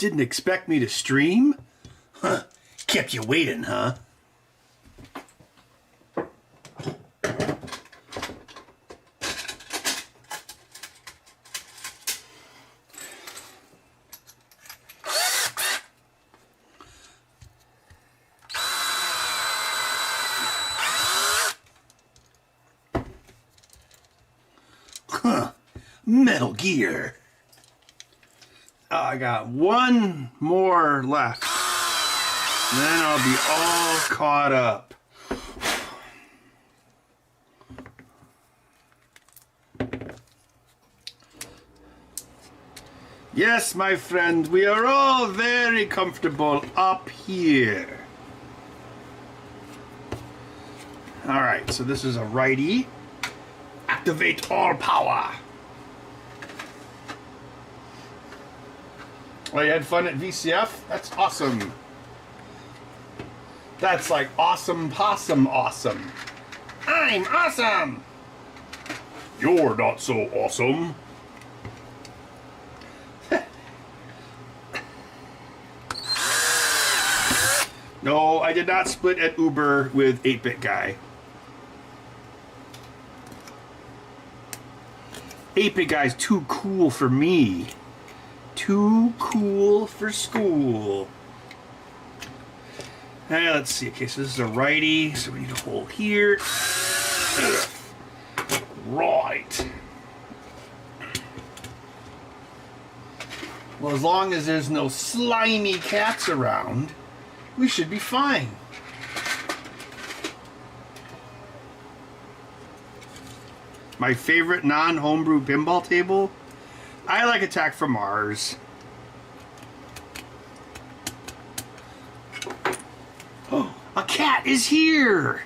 Didn't expect me to stream? Huh. Kept you waiting, huh? Metal Gear. I got one more left. Then I'll be all caught up. Yes, my friend, we are all very comfortable up here. All right, so this is a righty. Activate all power. Oh, you had fun at VCF? That's awesome. That's like awesome possum awesome. I'm awesome. You're not so awesome. No, I did not split at Uber with 8-Bit Guy. 8-Bit Guy's too cool for me. Too cool for school. Let's see. Okay, so this is a righty, so we need to hold here. Right. Well, as long as there's no slimy cats around, we should be fine. My favorite non-homebrew pinball table? I like Attack from Mars. Oh, a cat is here!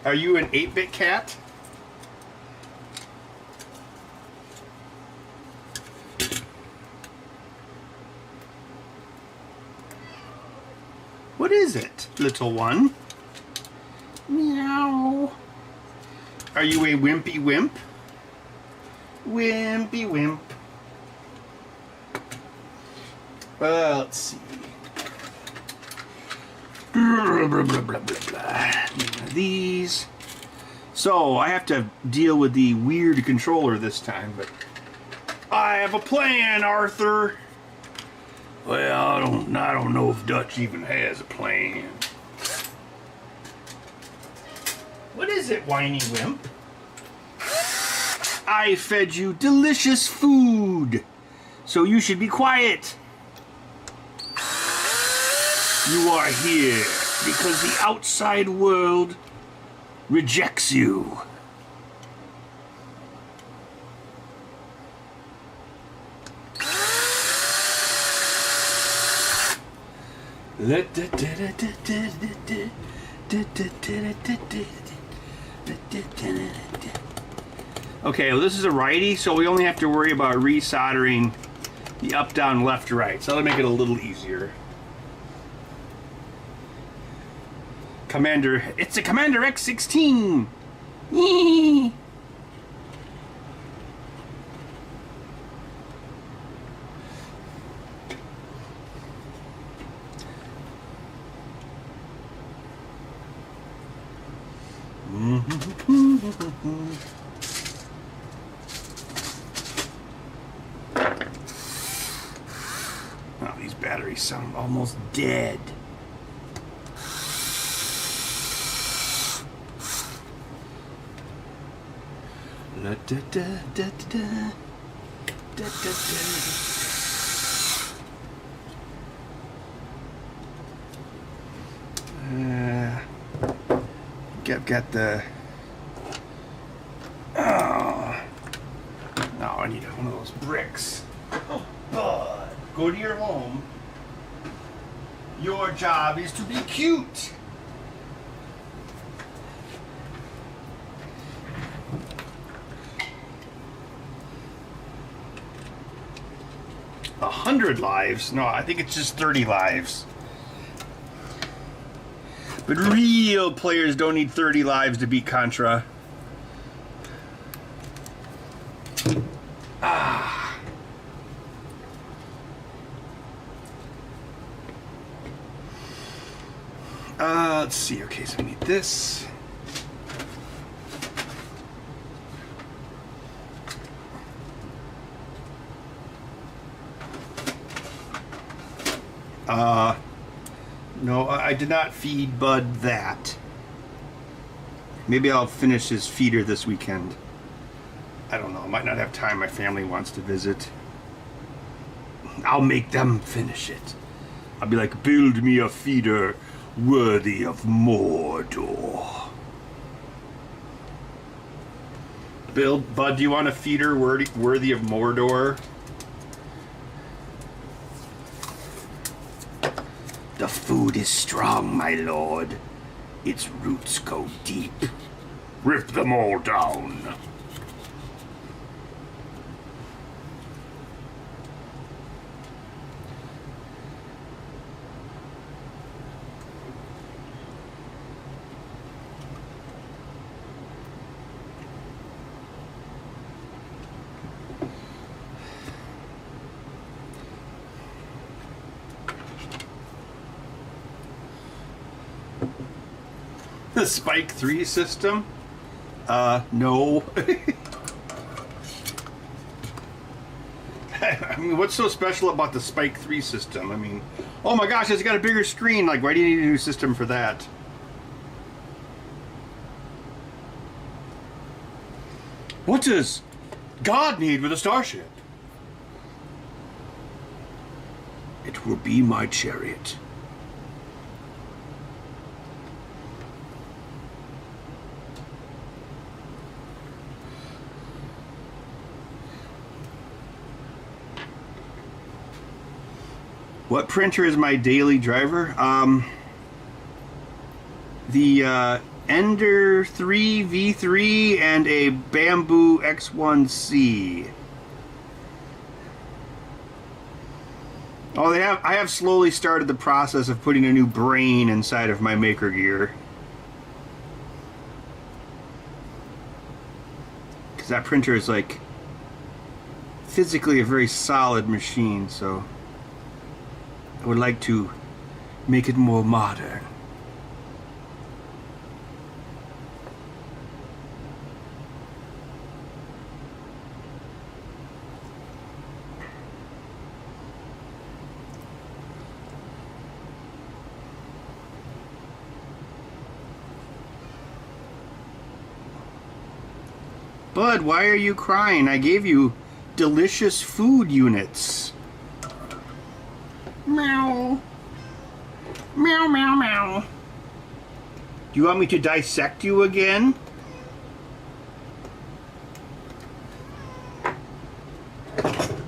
Are you an 8-bit cat? What is it, little one? Meow. Are you a wimpy wimp? Wimpy wimp. Well, let's see. Blah, blah, blah, blah, blah. These. So, I have to deal with the weird controller this time, but I have a plan, Arthur. Well, I don't know if Dutch even has a plan. What is it, whiny wimp? I fed you delicious food, so you should be quiet. You are here because the outside world rejects you. Okay, well, this is a righty, so we only have to worry about resoldering the up, down, left, right. So that'll make it a little easier. Commander, it's a Commander X16. Yee. Oh, these batteries sound almost dead. La, da, da, da, da, da, da, da. Got the. Oh, no, I need one of those bricks. Oh, bud, go to your home. Your job is to be cute. A 100 lives? No, I think it's just 30 lives. But real players don't need 30 lives to beat Contra. Ah. Let's see. Okay, so we need this. No, I did not feed Bud that. Maybe I'll finish his feeder this weekend. I don't know. I might not have time. My family wants to visit. I'll make them finish it. I'll be like, build me a feeder worthy of Mordor. Bud, do you want a feeder worthy of Mordor? The food is strong, my lord. Its roots go deep. Rip them all down. The Spike 3 system? No. I mean, what's so special about the Spike 3 system? I mean, oh my gosh, it's got a bigger screen. Like, why do you need a new system for that? What does God need with a starship? It will be my chariot. What printer is my daily driver? The Ender 3 V3 and a Bamboo X1C. Oh, I have slowly started the process of putting a new brain inside of my Maker Gear. Because that printer is like physically a very solid machine, so I would like to make it more modern. Bud, why are you crying? I gave you delicious food units. Meow. Meow, meow, meow. Do you want me to dissect you again?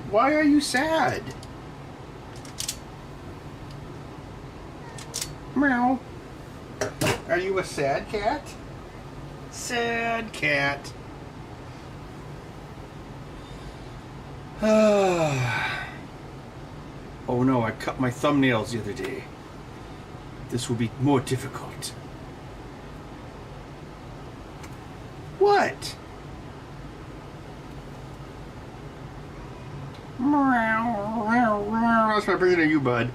Why are you sad? Meow. Are you a sad cat? Sad cat. Oh no, I cut my thumbnails the other day. This will be more difficult. What? That's my version of you, bud.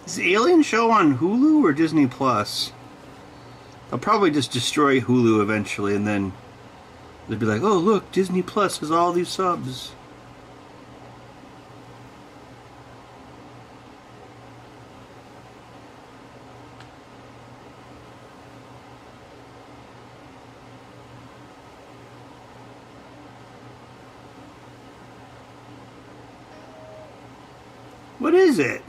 Is the Alien show on Hulu or Disney Plus? I'll probably just destroy Hulu eventually, and then they'll be like, oh look, Disney Plus has all these subs. What is it?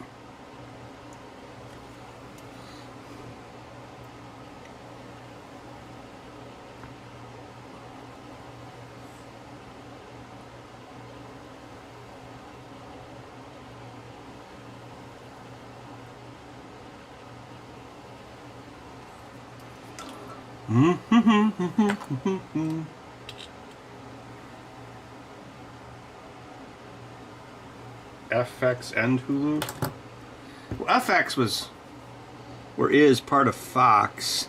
FX and Hulu. Well, FX was or is part of Fox.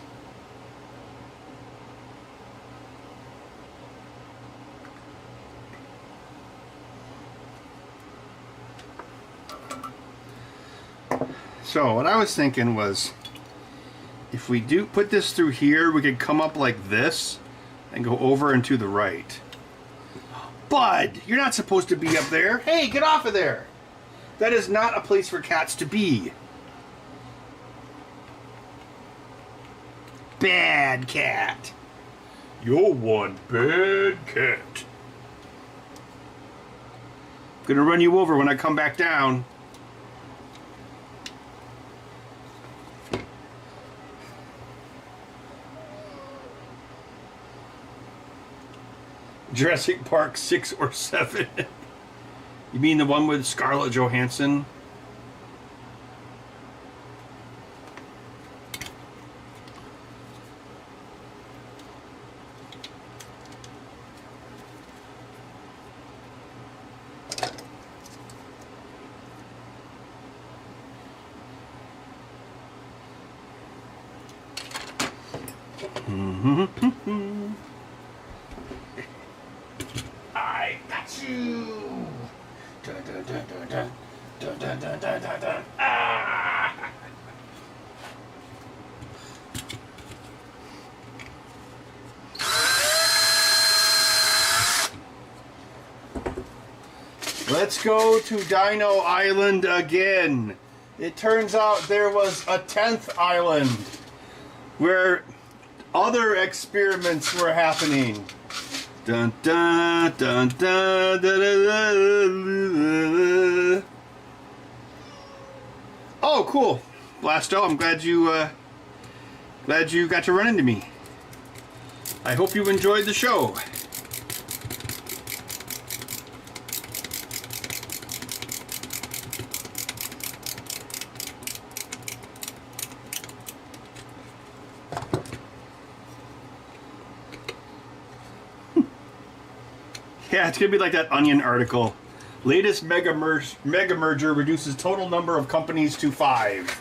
So what I was thinking was, if we do put this through here, we could come up like this and go over and to the right. Bud, you're not supposed to be up there. Hey, get off of there. That is not a place for cats to be. Bad cat. You're one bad cat. I'm gonna run you over when I come back down. Jurassic Park 6 or 7. You mean the one with Scarlett Johansson? I got you. Dun, dun, dun, dun, dun. Dun, dun, dun, dun, dun, dun. Ah! Let's go to Dino Island again. It turns out there was a 10th island where other experiments were happening. Dun dun dun dun dun dun dun. Oh, cool, Blasto! I'm glad you got to run into me. I hope you enjoyed the show. Yeah, it's gonna be like that Onion article. Latest mega merger reduces total number of companies to 5.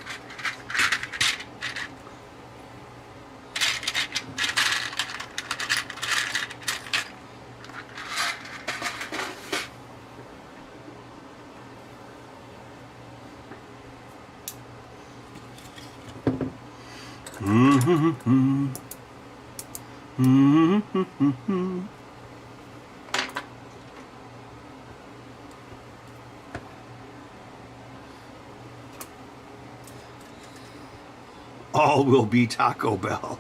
All will be Taco Bell.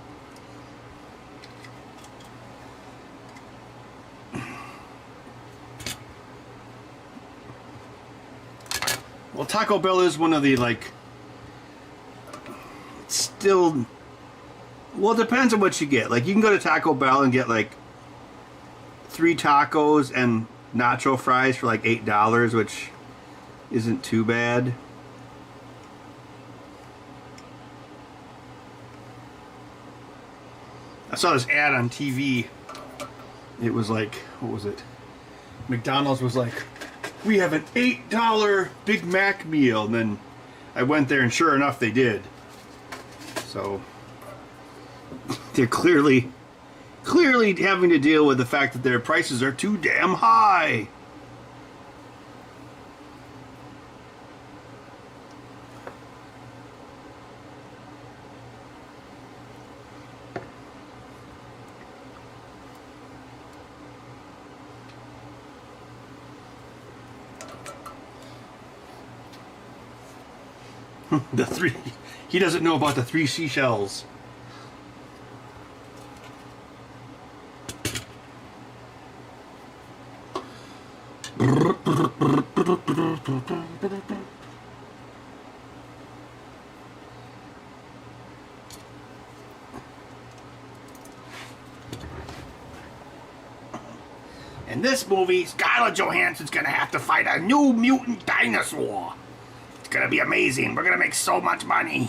Well, Taco Bell is one of the, like, still, well, it depends on what you get. Like, you can go to Taco Bell and get, like, 3 tacos and nacho fries for, like, $8, which isn't too bad. I saw this ad on TV. It was like, what was it? McDonald's was like, we have an $8 Big Mac meal. And then I went there and sure enough they did. So they're clearly having to deal with the fact that their prices are too damn high. The 3, he doesn't know about the 3 seashells. In this movie, Scarlett Johansson's gonna have to fight a new mutant dinosaur. It's gonna be amazing. We're gonna make so much money.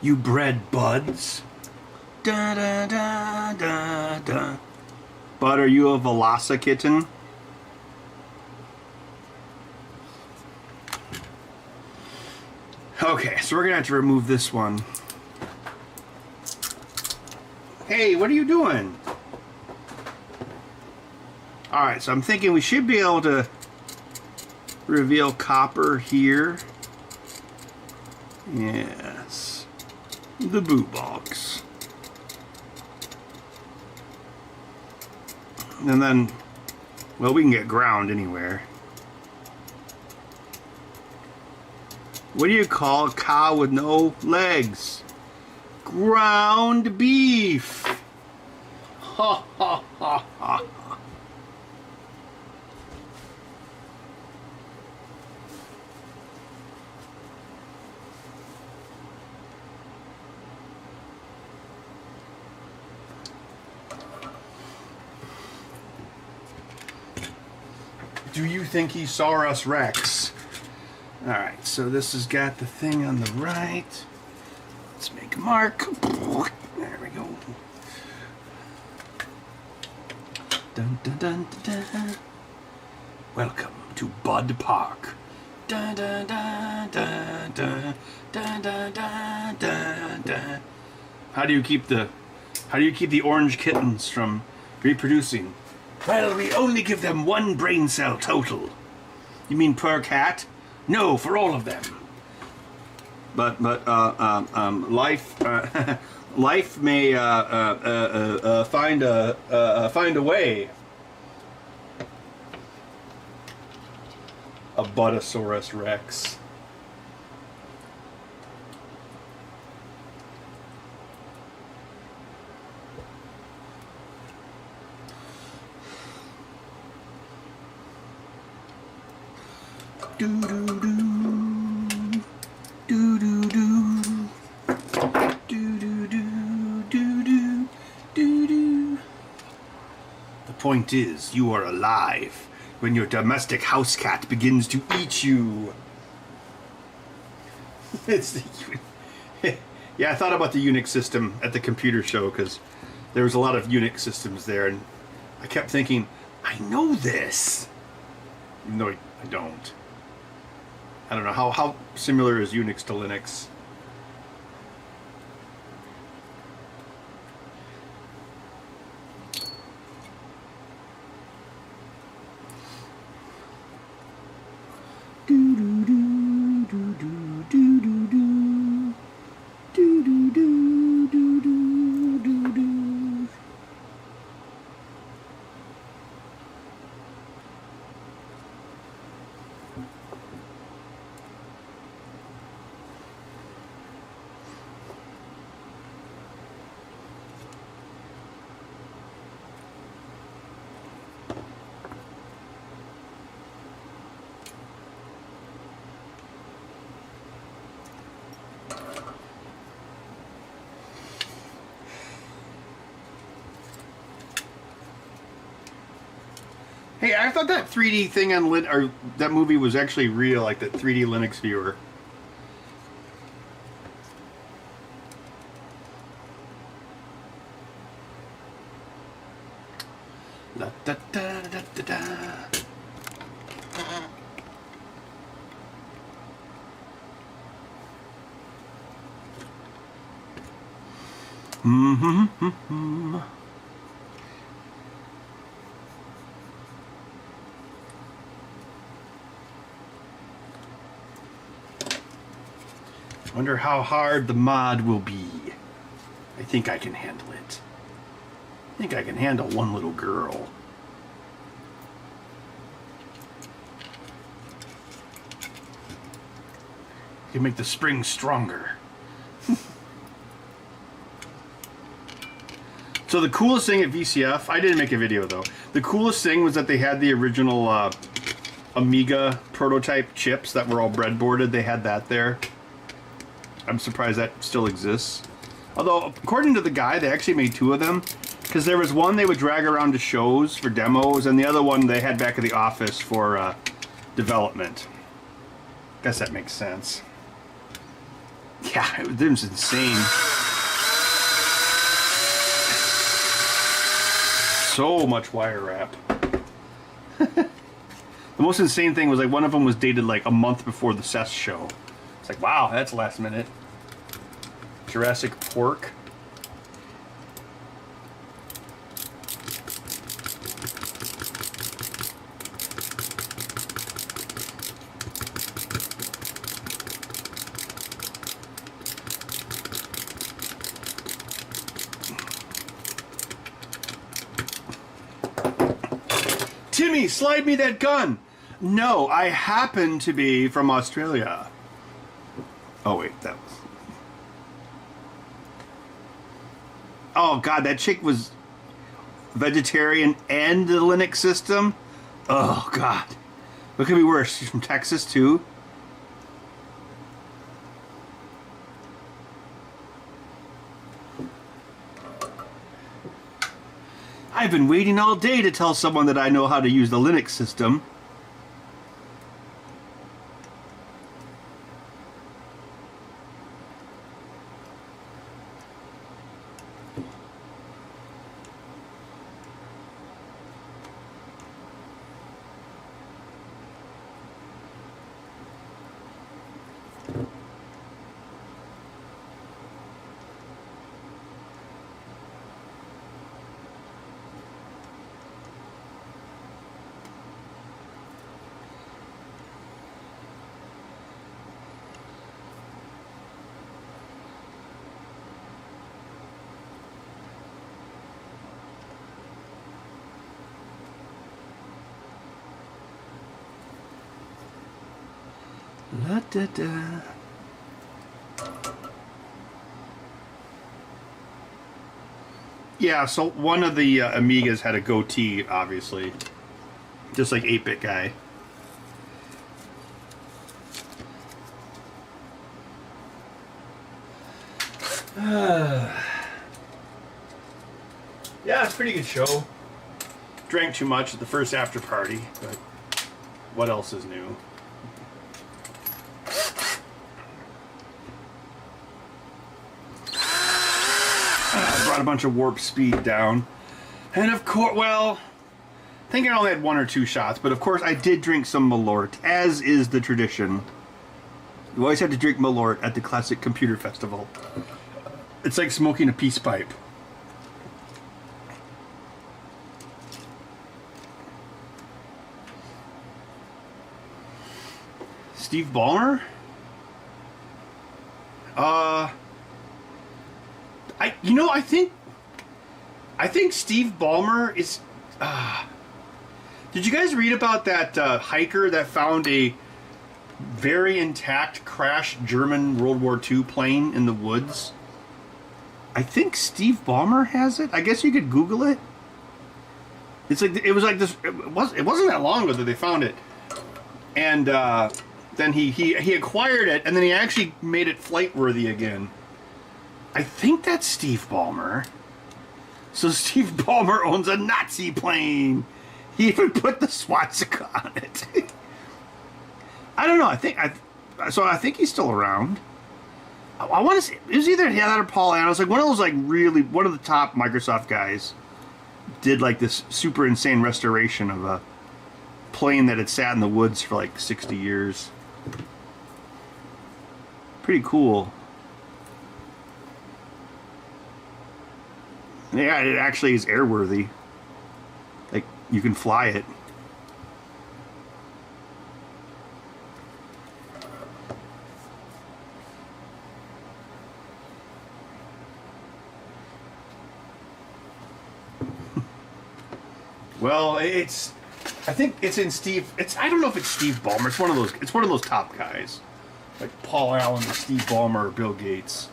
You bred buds? Da da da da da. Bud, are you a Velocikitten? Okay, so we're gonna have to remove this one. Hey, what are you doing? Alright, so I'm thinking we should be able to reveal copper here. Yes. The boot box. And then, well, we can get ground anywhere. What do you call a cow with no legs? Ground beef. Ha ha ha ha. Do you think he saw us, Rex? Alright, so this has got the thing on the right. Let's make a mark. There we go. Dun, dun, dun, dun, dun. Welcome to Bud Park. Dun, dun, dun, dun, dun, dun, dun, dun, dun, dun. How do you keep the orange kittens from reproducing? Well, we only give them one brain cell total. You mean per cat? No, for all of them. But life life may find a way. A Budosaurus Rex. Do do do do do do do do do do do do. The point is, you are alive when your domestic house cat begins to eat you. It's the, yeah, I thought about the Unix system at the computer show because there was a lot of Unix systems there, and I kept thinking, I know this. No, I don't. I don't know, how similar is Unix to Linux? Do do do do do do do do do do do do do do. Hey, I thought that 3D thing on or that movie was actually real, like that 3D Linux viewer. La da da da da da. Mm-hmm. Wonder how hard the mod will be. I think I can handle it. I think I can handle one little girl. Can make the spring stronger. So the coolest thing at VCF, I didn't make a video though. The coolest thing was that they had the original Amiga prototype chips that were all breadboarded. They had that there. I'm surprised that still exists. Although, according to the guy, they actually made 2 of them. Because there was one they would drag around to shows for demos, and the other one they had back at the office for development. Guess that makes sense. Yeah, it was insane. So much wire wrap. The most insane thing was like one of them was dated like a month before the CES show. It's like, wow, that's last minute. Jurassic Pork. Timmy, slide me that gun. No, I happen to be from Australia. Oh wait, that was... Oh god, that chick was vegetarian and the Linux system? Oh god. What could be worse? She's from Texas too? I've been waiting all day to tell someone that I know how to use the Linux system. La da da. Yeah, so one of the Amigas had a goatee, obviously. Just like 8-Bit Guy. Yeah, it's a pretty good show. Drank too much at the first after party, but what else is new? Brought a bunch of warp speed down. And of course, well, I think I only had 1 or 2 shots, but of course I did drink some Malort, as is the tradition. You always have to drink Malort at the Classic Computer Festival. It's like smoking a peace pipe. Steve Ballmer? I think Steve Ballmer is... Did you guys read about that hiker that found a very intact crashed German World War II plane in the woods? I think Steve Ballmer has it. I guess you could Google it. It's like it was like this. It wasn't that long ago that they found it, and then he acquired it, and then he actually made it flight worthy again. I think that's Steve Ballmer. So Steve Ballmer owns a Nazi plane. He even put the swastika on it. I don't know. I think he's still around. I want to say it was either that or Paul Allen. It was like one of those one of the top Microsoft guys did like this super insane restoration of a plane that had sat in the woods for like 60 years. Pretty cool. Yeah, it actually is airworthy. Like, you can fly it. Well, I think it's in Steve. I don't know if it's Steve Ballmer. It's one of those top guys, like Paul Allen, or Steve Ballmer, or Bill Gates.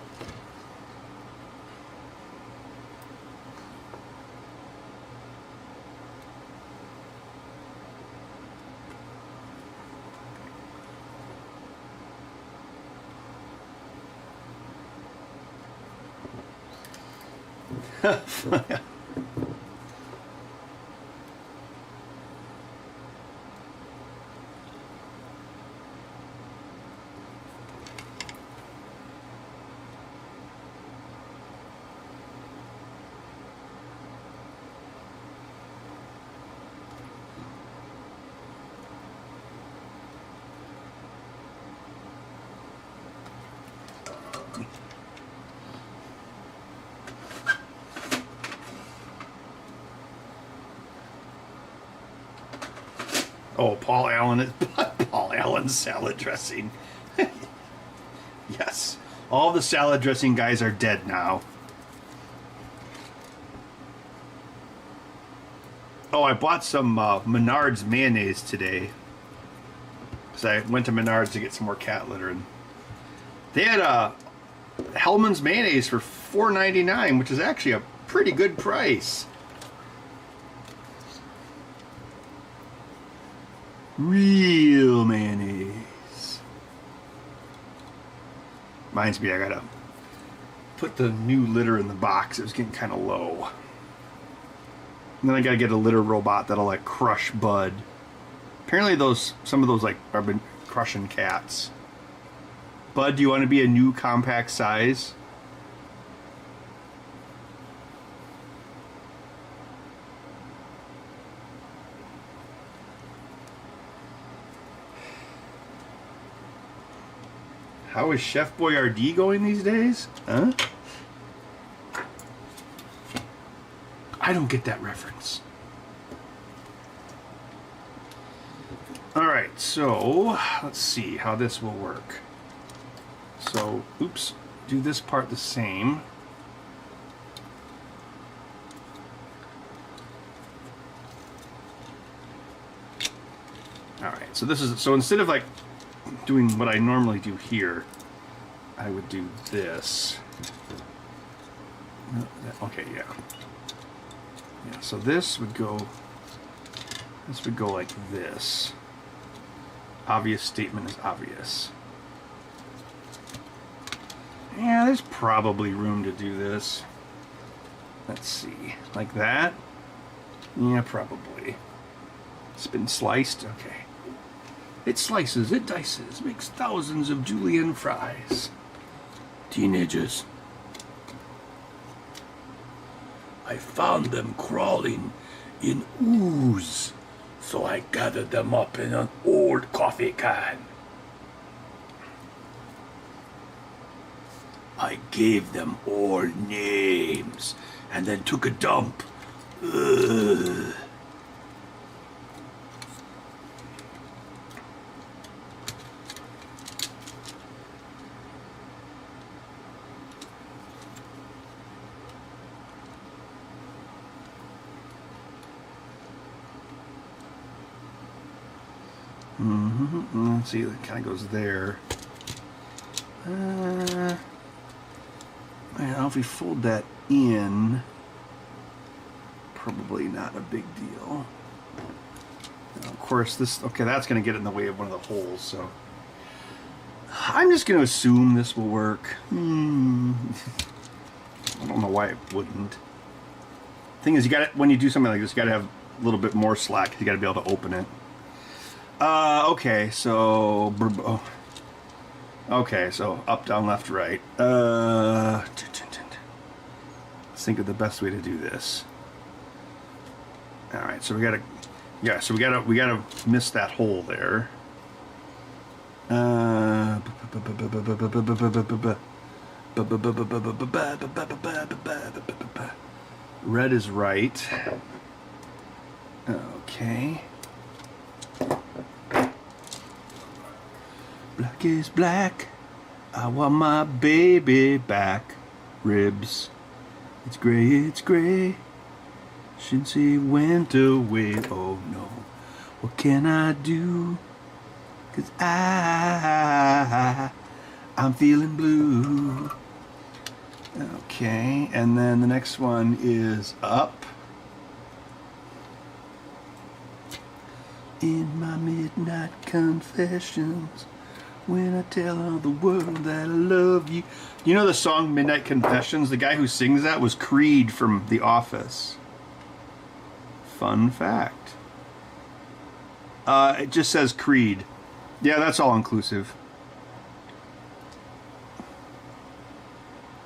Oh, Paul Allen is Paul Allen's salad dressing. Yes. All the salad dressing guys are dead now. Oh, I bought some Menards mayonnaise today. Because I went to Menards to get some more cat litter. And they had Hellman's mayonnaise for $4.99, which is actually a pretty good price. Real mayonnaise. Reminds me, I gotta put the new litter in the box. It was getting kind of low. And then I gotta get a litter robot that'll like crush Bud. Apparently some of those like have been crushing cats. Bud, do you want to be a new compact size? How is Chef Boyardee going these days? Huh? I don't get that reference. Alright, so let's see how this will work. So, oops, do this part the same. Alright, so this is, so instead of like doing what I normally do here, I would do this. Okay, yeah. Yeah, so this would go like this. Obvious statement is obvious. Yeah, there's probably room to do this. Let's see, like that? Yeah, probably. It's been sliced, okay. It slices, it dices, makes thousands of julienne fries. Teenagers. I found them crawling in ooze, so I gathered them up in an old coffee can. I gave them all names and then took a dump. Ugh. Let's see, it kind of goes there. Well, if we fold that in, probably not a big deal. Now, of course, this, okay, that's going to get in the way of one of the holes, so I'm just going to assume this will work. I don't know why it wouldn't. Thing is, you got, when you do something like this, you got to have a little bit more slack. You got to be able to open it. Okay, so okay, so up, down, left, right. Let's think of the best way to do this. All right, so we gotta, yeah, so we gotta miss that hole there. Red is right. Okay. Black is black. I want my baby back. Ribs. It's gray. Since he went away. Oh no. What can I do? 'Cause I'm feeling blue. Okay, and then the next one is up. In my midnight confessions, When I tell all the world that I love you. You know the song Midnight Confessions? The guy who sings that was Creed from The Office. Fun fact. It just says Creed. Yeah, that's all inclusive.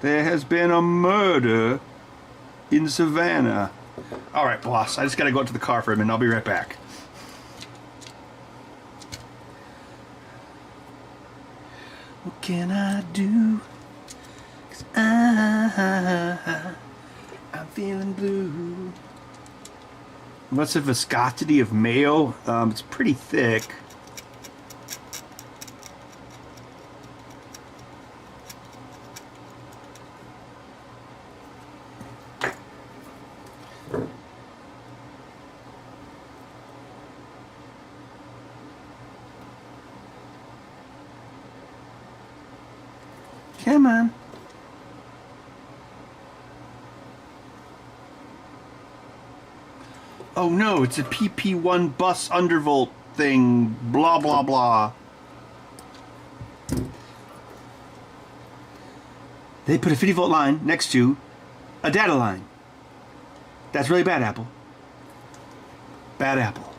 There has been a murder in Savannah. All right, boss. I just got to go out to the car for a minute. I'll be right back. What can I do? 'Cause I'm feeling blue. What's the viscosity of mayo? It's pretty thick. Come on. Oh no, it's a PP1 bus undervolt thing. Blah, blah, blah. They put a 50 volt line next to a data line. That's really bad, Apple. Bad Apple.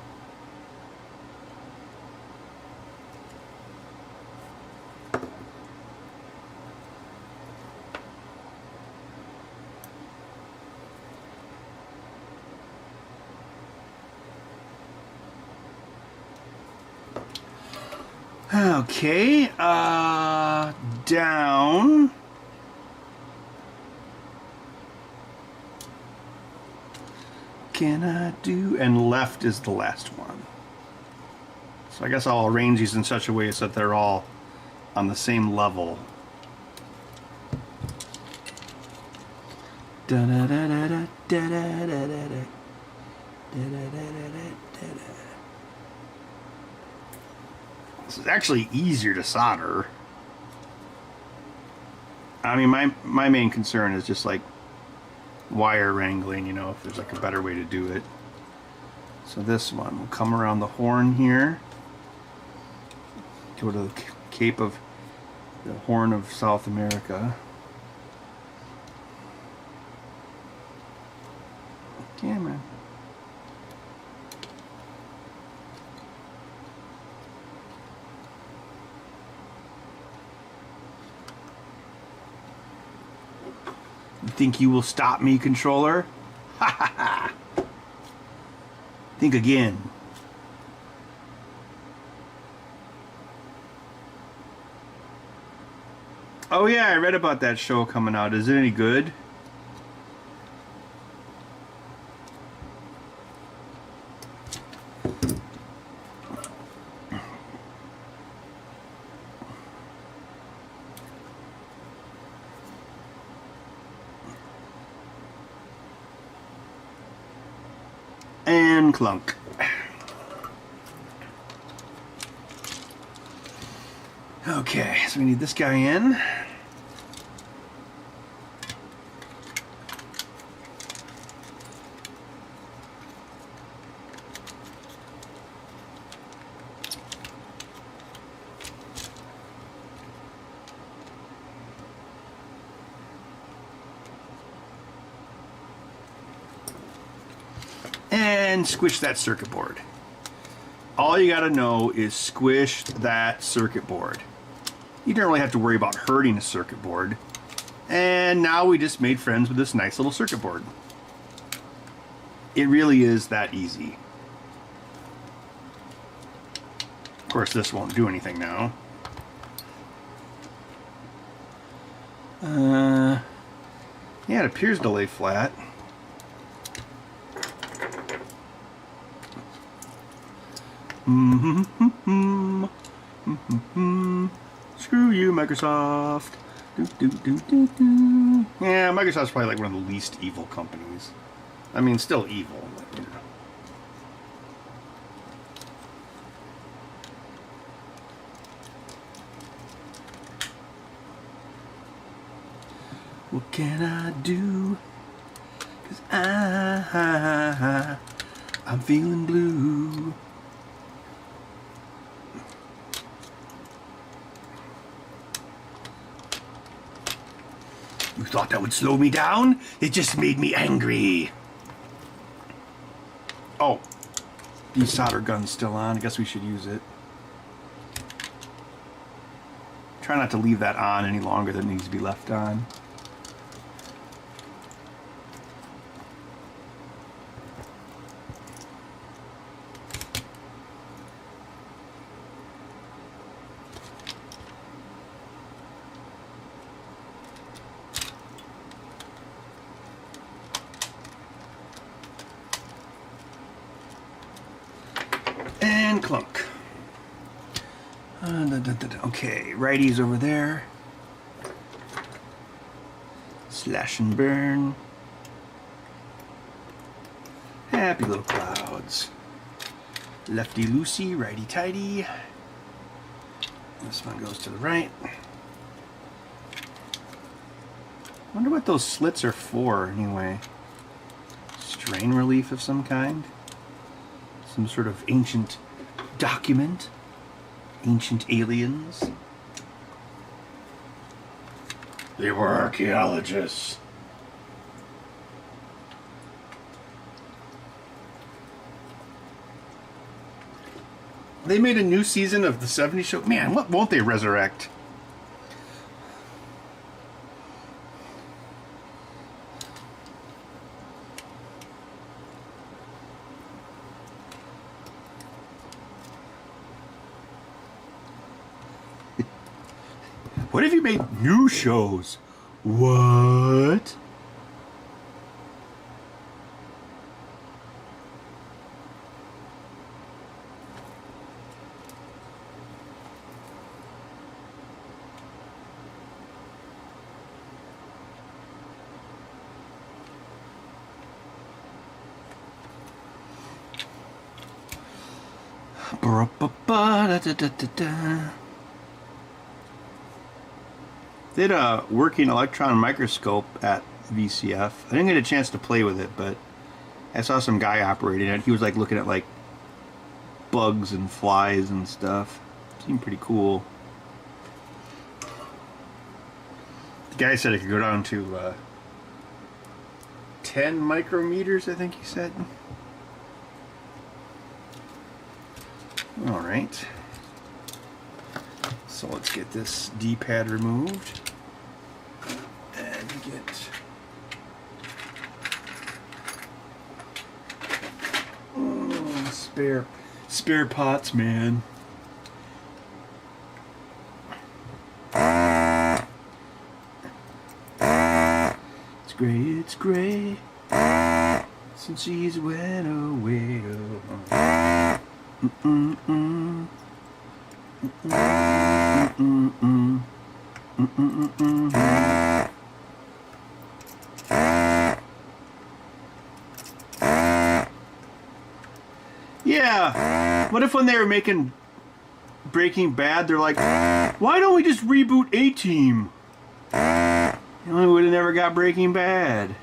Okay, down. Can I do? And left is the last one. So I guess I'll arrange these in such a way so that they're all on the same level. This is actually easier to solder. I mean, my main concern is just like wire wrangling, you know, if there's like a better way to do it. So this one will come around the horn here, go to the Cape of the Horn of South America. Yeah, man. You think you will stop me, controller? Ha ha ha! Think again. Oh yeah, I read about that show coming out. Is it any good? And clunk. Okay, so we need this guy in. And squish that circuit board. All you gotta know is squish that circuit board. You don't really have to worry about hurting a circuit board. And now we just made friends with this nice little circuit board. It really is that easy. Of course, this won't do anything now. Yeah, it appears to lay flat. Screw you, Microsoft. Yeah, Microsoft's probably like one of the least evil companies. I mean, still evil, but you know. What can I do? 'Cause I'm feeling blue. You thought that would slow me down? It just made me angry. Oh, the solder gun's still on. I guess we should use it. Try not to leave that on any longer than it needs to be left on. And clunk. Okay, righties over there. Slash and burn. Happy little clouds. Lefty loosey, righty tighty. This one goes to the right. Wonder what those slits are for anyway. Strain relief of some kind? Some sort of ancient document? Ancient aliens? They were archaeologists. They made a new season of the 70s show. Man, what won't they resurrect? What if you made new shows? What? They had a working electron microscope at VCF. I didn't get a chance to play with it, but I saw some guy operating it. He was like looking at like bugs and flies and stuff. Seemed pretty cool. The guy said it could go down to 10 micrometers, I think he said. All right. So let's get this D-pad removed and get spare pots, man. It's gray since she's went away. Yeah, what if when they were making Breaking Bad, they're like, why don't we just reboot A-Team? You know, we would have never got Breaking Bad.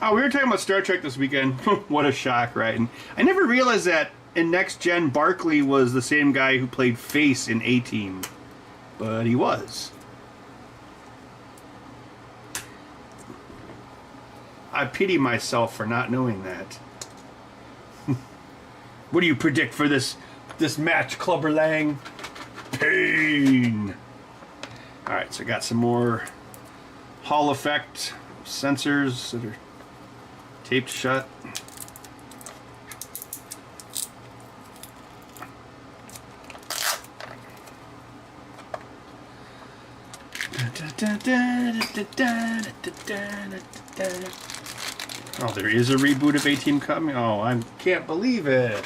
Oh, we were talking about Star Trek this weekend. What a shock, right? And I never realized that in Next Gen, Barkley was the same guy who played Face in A-Team. But he was. I pity myself for not knowing that. What do you predict for this match, Clubber Lang? Pain! Alright, so I got some more Hall effect sensors that are taped shut. Oh, there is a reboot of A-Team coming? Oh, I can't believe it.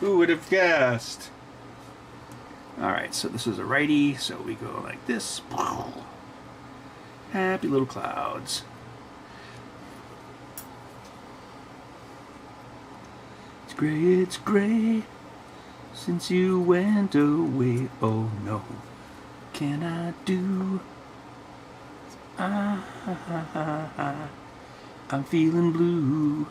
Who would have guessed? Alright, so this is a righty, so we go like this. Happy little clouds. It's gray, since you went away. Oh no, what can I do? I'm feeling blue.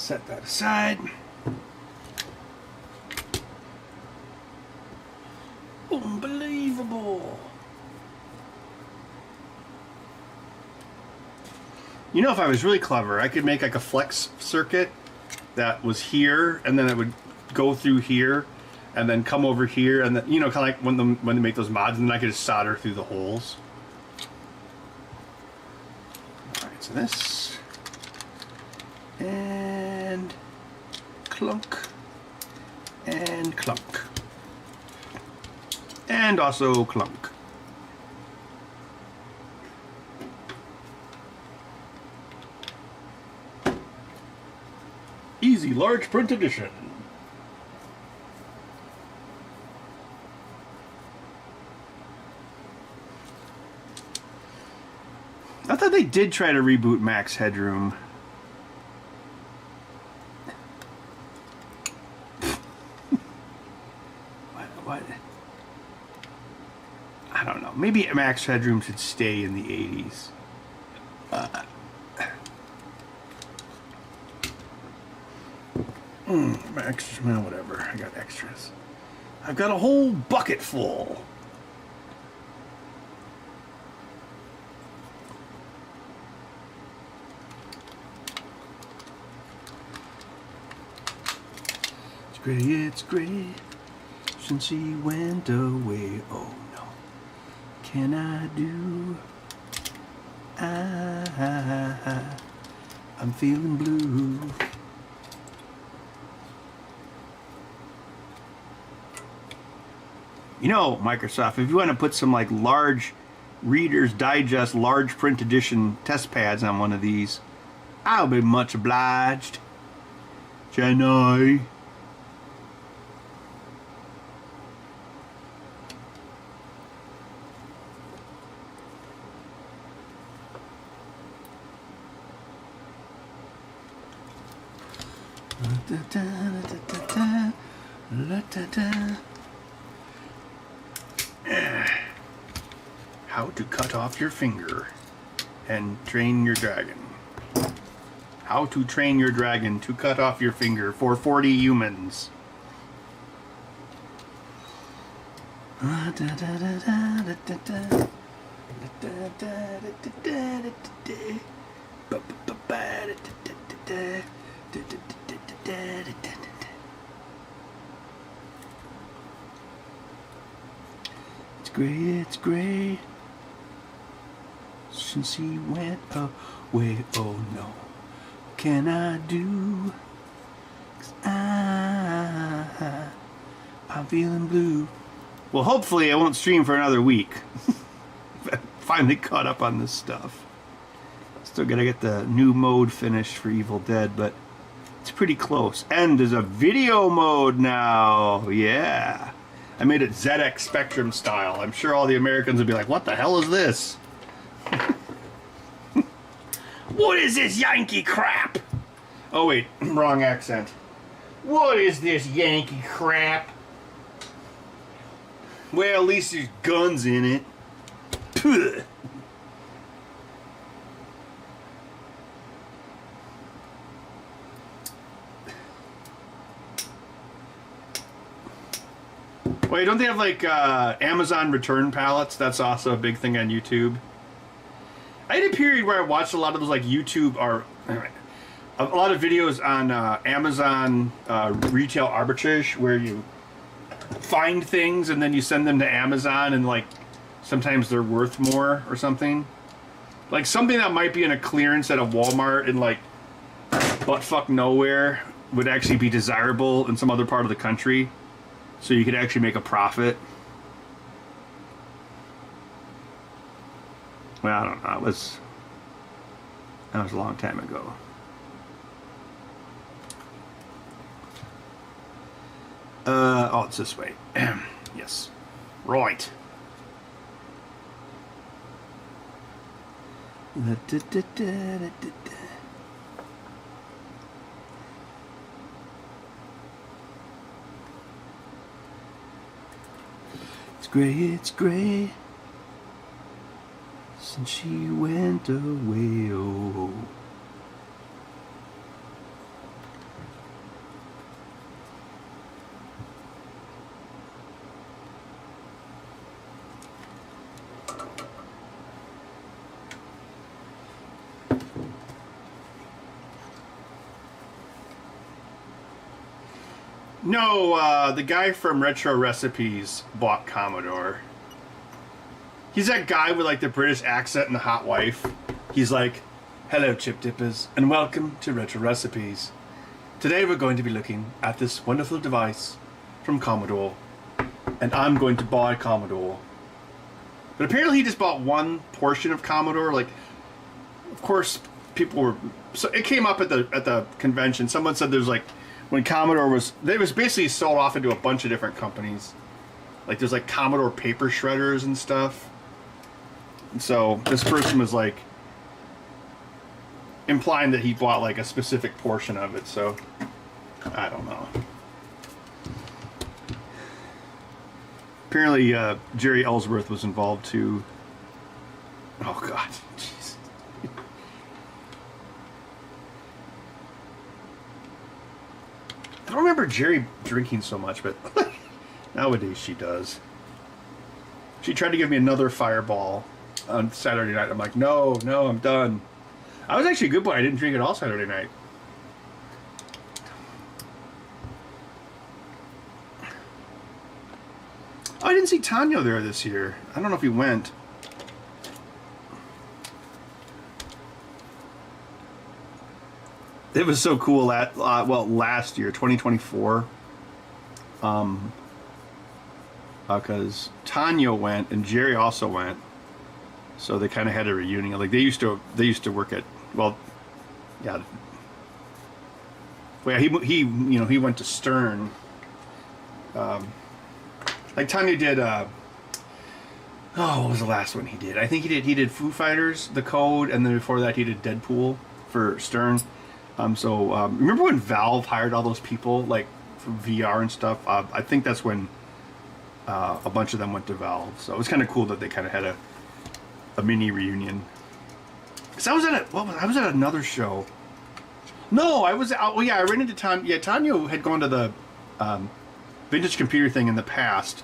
Set that aside. Unbelievable. You know, if I was really clever, I could make like a flex circuit that was here, and then it would go through here, and then come over here, and then, you know, kind of like when they make those mods, and then I could just solder through the holes. All right, so this and clunk and clunk and also clunk. Easy large print edition. I thought they did try to reboot Max Headroom. What? I don't know. Maybe Max Headroom should stay in the 80s. Max, well, whatever. I got extras. I've got a whole bucket full. It's great since he went away. Oh no, can I do? I'm feeling blue. You know, Microsoft, if you want to put some like large Reader's Digest large print edition test pads on one of these, I'll be much obliged. Chennai. How to cut off your finger and train your dragon. How to train your dragon to cut off your finger for 40 humans. It's great, it's great. Since he went away, oh no, what can I do? 'Cause I'm feeling blue. Well, hopefully I won't stream for another week. Finally caught up on this stuff. Still gotta get the new mode finished for Evil Dead, but it's pretty close. And there's a video mode now. Yeah. I made it ZX Spectrum style. I'm sure all the Americans would be like, what the hell is this? What is this Yankee crap? Oh wait, wrong accent. What is this Yankee crap? Well, at least there's guns in it. Puh. Wait, don't they have like Amazon return pallets? That's also a big thing on YouTube. I had a period where I watched a lot of those like YouTube or a lot of videos on Amazon retail arbitrage, where you find things and then you send them to Amazon, and like sometimes they're worth more or something. Like something that might be in a clearance at a Walmart in like buttfuck nowhere would actually be desirable in some other part of the country, so you could actually make a profit. Well, I don't know. That was a long time ago. Oh, it's this way. Yes. Right. It's great, it's great. Since she went away, oh. No, the guy from Retro Recipes bought Commodore. He's that guy with like the British accent and the hot wife. He's like, "Hello, chip dippers, and welcome to Retro Recipes. Today we're going to be looking at this wonderful device from Commodore, and I'm going to buy Commodore." But apparently he just bought one portion of Commodore. Like, of course, people were... So it came up at the convention. Someone said there's like... When Commodore was... It was basically sold off into a bunch of different companies. Like, there's like Commodore paper shredders and stuff. And so this person was like... implying that he bought like a specific portion of it. So, I don't know. Apparently, Jerry Ellsworth was involved too. Oh God, jeez. I don't remember Jerry drinking so much, but nowadays she does. She tried to give me another Fireball on Saturday night. I'm like, no, I'm done. I was actually a good boy. I didn't drink it all Saturday night. Oh, I didn't see Tanyo there this year. I don't know if he went. It was so cool at last year, 2024. Because Tanyo went and Jerry also went, so they kind of had a reunion. Like they used to work at, well, yeah. Well, yeah, he went to Stern. Like Tanya did, what was the last one he did? I think he did Foo Fighters, The Code, and then before that he did Deadpool for Stern. Remember when Valve hired all those people, like, for VR and stuff? I think that's when a bunch of them went to Valve. So it was kind of cool that they kind of had a mini reunion. Because I was at another show. No, I was out. Well, yeah, I ran into Tanya. Yeah, Tanya had gone to the vintage computer thing in the past,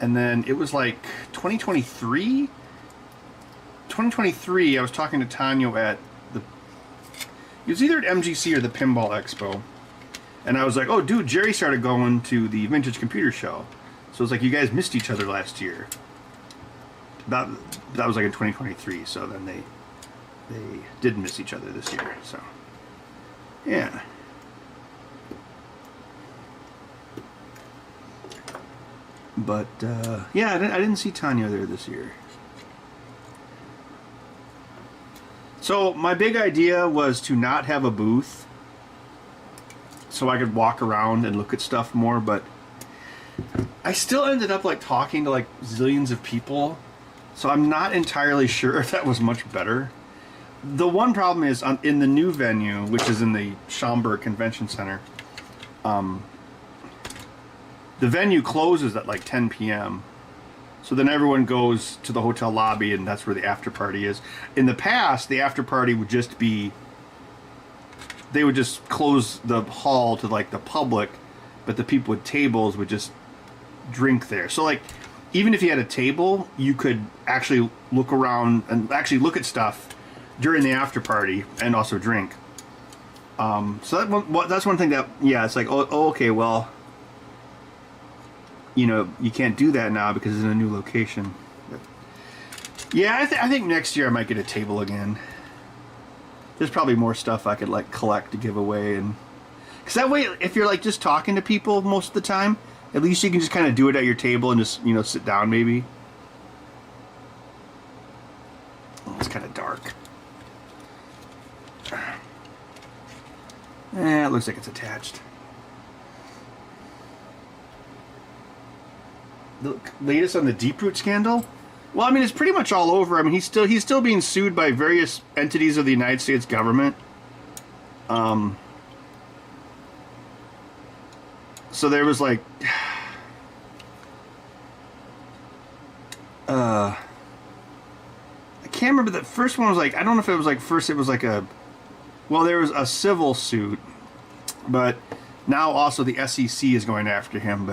and then it was like 2023. 2023, I was talking to Tanya at it was either at MGC or the Pinball Expo, and I was like, "Oh, dude, Jerry started going to the vintage computer show," so it's like you guys missed each other last year. That was like in 2023, so then they did miss each other this year. So yeah. But, yeah, I didn't see Tanya there this year. So, my big idea was to not have a booth so I could walk around and look at stuff more, but I still ended up, like, talking to, like, zillions of people, so I'm not entirely sure if that was much better. The one problem is, in the new venue, which is in the Schaumburg Convention Center, the venue closes at like 10 p.m. So then everyone goes to the hotel lobby, and that's where the after party is. In the past, the after party would just be... They would just close the hall to like the public, but the people with tables would just drink there. So like, even if you had a table, you could actually look around and actually look at stuff during the after party and also drink. So that's one thing that, yeah, it's like, oh okay, well... You know, you can't do that now because it's in a new location. But yeah, I think next year I might get a table again. There's probably more stuff I could like collect to give away, and because that way, if you're like just talking to people most of the time, at least you can just kind of do it at your table and just, you know, sit down maybe. Oh, it's kind of dark. It looks like it's attached. The latest on the Deeproot scandal? Well, I mean, it's pretty much all over. I mean, he's still being sued by various entities of the United States government. So there was like, I can't remember. The first one was like, I don't know if it was like, first it was like well, there was a civil suit, but now also the SEC is going after him,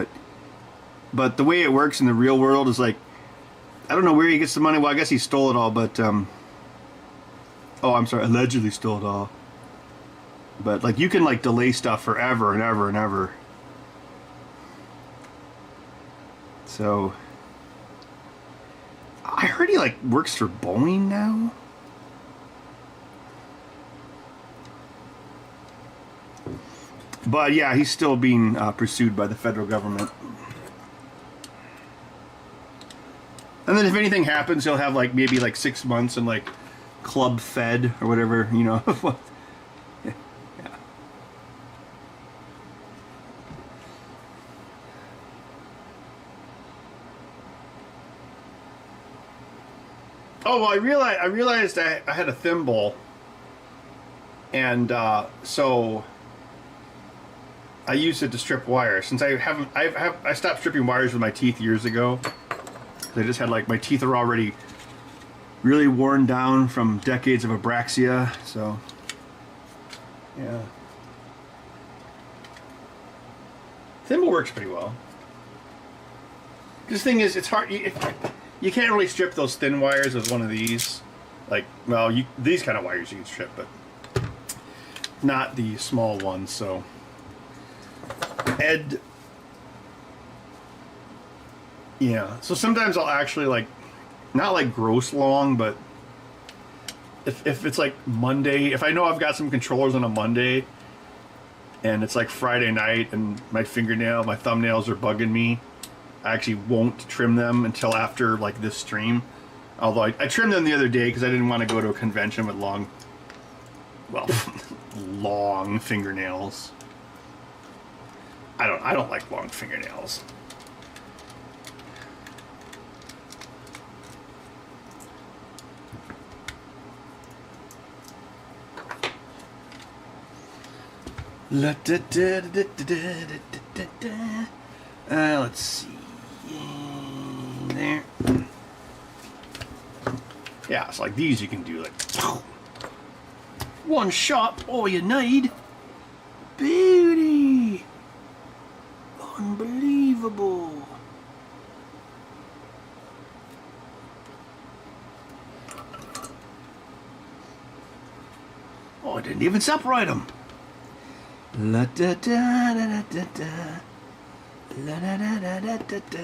But the way it works in the real world is like, I don't know where he gets the money. Well, I guess he stole it all, but, oh, I'm sorry, allegedly stole it all. But, like, you can, like, delay stuff forever and ever and ever. So I heard he like works for Boeing now. But yeah, he's still being pursued by the federal government. And then if anything happens, he'll have like maybe like 6 months in like Club Fed or whatever, you know. Yeah. Oh well, I realized I had a thimble, and so I used it to strip wire. Since I stopped stripping wires with my teeth years ago. I just had like my teeth are already really worn down from decades of abraxia, so yeah. Thimble works pretty well. This thing is, it's hard. You can't really strip those thin wires with one of these. Like, well, these kind of wires you can strip, but not the small ones. So Ed. Yeah, so sometimes I'll actually like, not like gross long, but if it's like Monday, if I know I've got some controllers on a Monday and it's like Friday night and my thumbnails are bugging me, I actually won't trim them until after like this stream. Although I trimmed them the other day because I didn't want to go to a convention with long fingernails. I don't like long fingernails. Let's see. There. Yeah, it's like these you can do like one shot, all you need. Beauty. Unbelievable. Oh, I didn't even separate them. La da da da da da. La da da da da da da.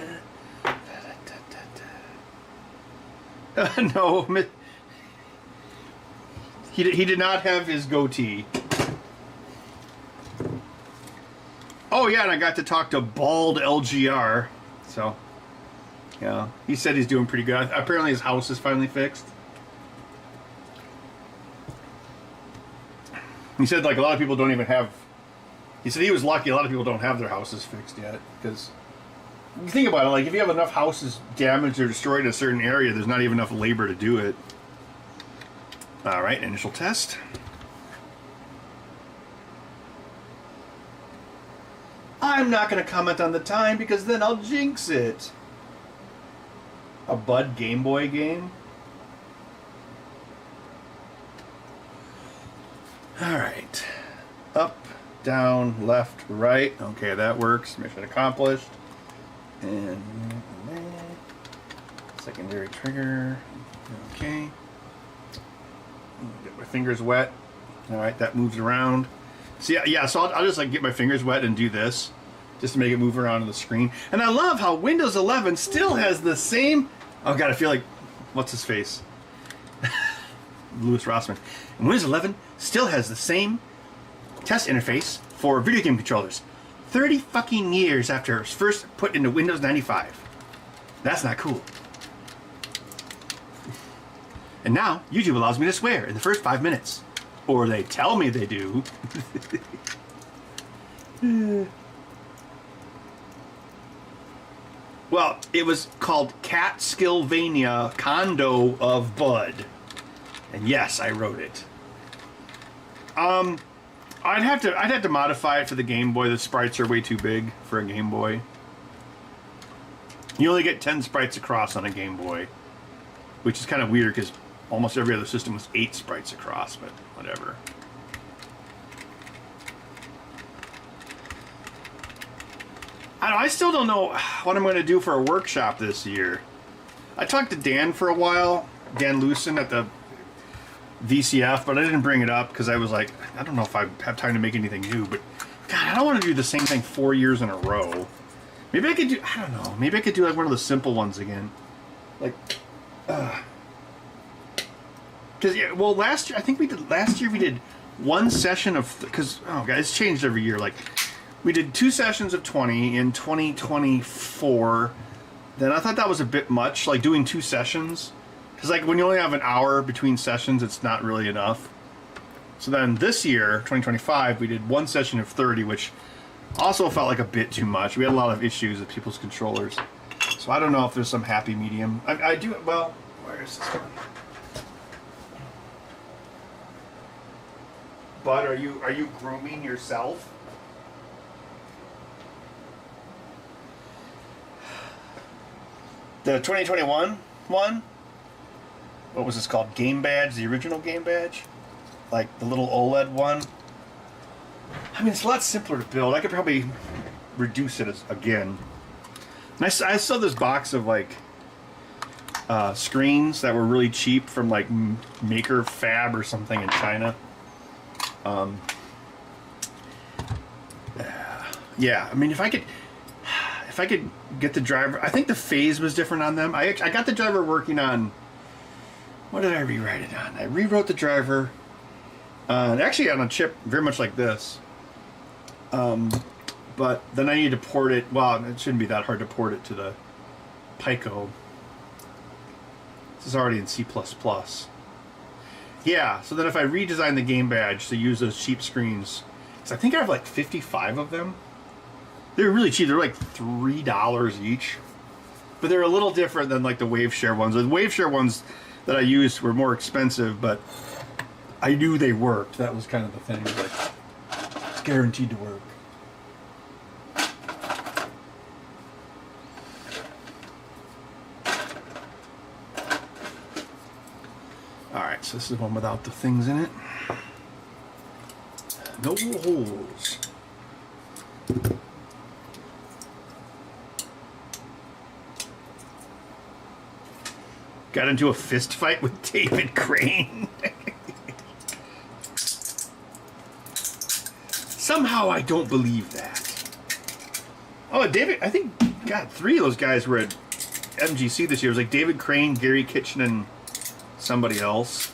No, he did not have his goatee. Oh yeah, and I got to talk to Bald LGR. So, yeah, he said he's doing pretty good. Apparently his house is finally fixed. He said like a lot of people don't even have. He said he was lucky. A lot of people don't have their houses fixed yet because. You think about it, like if you have enough houses damaged or destroyed in a certain area, there's not even enough labor to do it. All right, initial test. I'm not going to comment on the time because then I'll jinx it. A Bud Game Boy game? All right. Up, down, left, right. Okay, that works. Mission accomplished. And secondary trigger. Okay. Get my fingers wet. All right, that moves around. See, yeah. So I'll just like get my fingers wet and do this, just to make it move around on the screen. And I love how Windows 11 still has the same. Oh God, I feel like what's his face, Louis Rossman. And Windows 11 still has the same test interface for video game controllers. 30 fucking years after it was first put into Windows 95. That's not cool. And now, YouTube allows me to swear in the first 5 minutes. Or they tell me they do. Well, it was called Catskillvania Condo of Bud. And yes, I wrote it. I'd have to modify it for the Game Boy. The sprites are way too big for a Game Boy. You only get 10 sprites across on a Game Boy, which is kind of weird because almost every other system was 8 sprites across, but whatever. I still don't know what I'm going to do for a workshop this year. I talked to Dan for a while, Dan Lucen at the VCF, but I didn't bring it up because I was like, I don't know if I have time to make anything new, but God, I don't want to do the same thing 4 years in a row. Maybe I could do, I don't know, maybe I could do like one of the simple ones again. Like, because, yeah, well, last year we did one session of, because, oh, guys, it's changed every year. Like, we did 2 sessions of 20 in 2024. Then I thought that was a bit much, like doing 2 sessions. Because, like, when you only have an hour between sessions, it's not really enough. So then this year, 2025, we did 1 session of 30, which also felt like a bit too much. We had a lot of issues with people's controllers. So I don't know if there's some happy medium. I do, well, where is this one? Bud, are you grooming yourself? The 2021 one? What was this called? Game Badge? The original Game Badge? Like the little OLED one? I mean, it's a lot simpler to build. I could probably reduce it again. And I saw this box of like screens that were really cheap from like Maker Fab or something in China. Yeah, I mean, if I could get the driver, I think the phase was different on them. I got the driver working on, what did I rewrite it on? I rewrote the driver, actually on a chip very much like this. But then I need to port it, well, it shouldn't be that hard to port it to the Pico. This is already in C++. Yeah, so then if I redesign the Game Badge to use those cheap screens, because I think I have like 55 of them. They're really cheap. They're like $3 each. But they're a little different than like the WaveShare ones. The WaveShare ones that I used were more expensive, but I knew they worked. That was kind of the thing. Like, it's guaranteed to work. Alright, so this is the one without the things in it. No holes. Got into a fist fight with David Crane. Somehow I don't believe that. Oh, David, I think, God, 3 of those guys were at MGC this year. It was like David Crane, Gary Kitchen, and somebody else.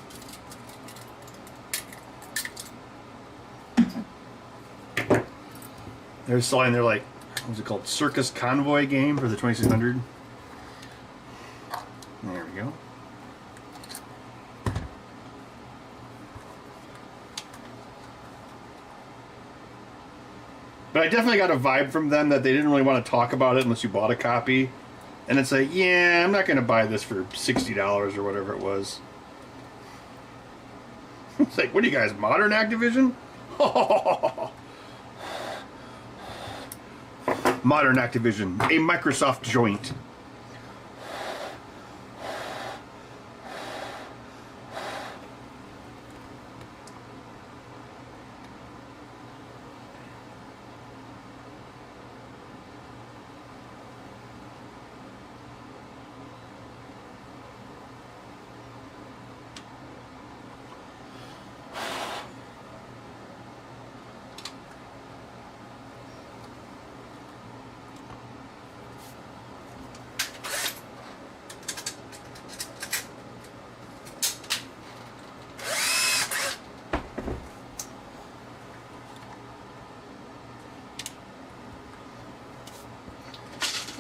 They're selling their, like, what was it called? Circus Convoy game for the 2600. There we go. But I definitely got a vibe from them that they didn't really want to talk about it unless you bought a copy. And it's like, yeah, I'm not going to buy this for $60 or whatever it was. It's like, what are you guys, modern Activision? Modern Activision, a Microsoft joint.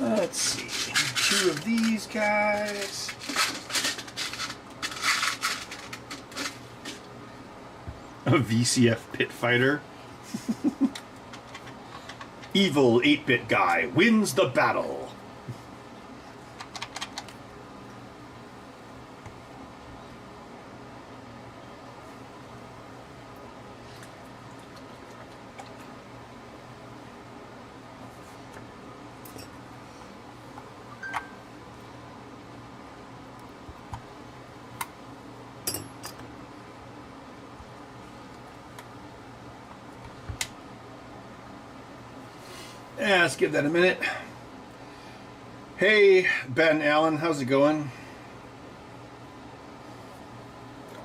Let's see, 2 of these guys. A VCF pit fighter. Evil 8-bit guy wins the battle. Yeah, let's give that a minute. Hey, Ben Allen, how's it going?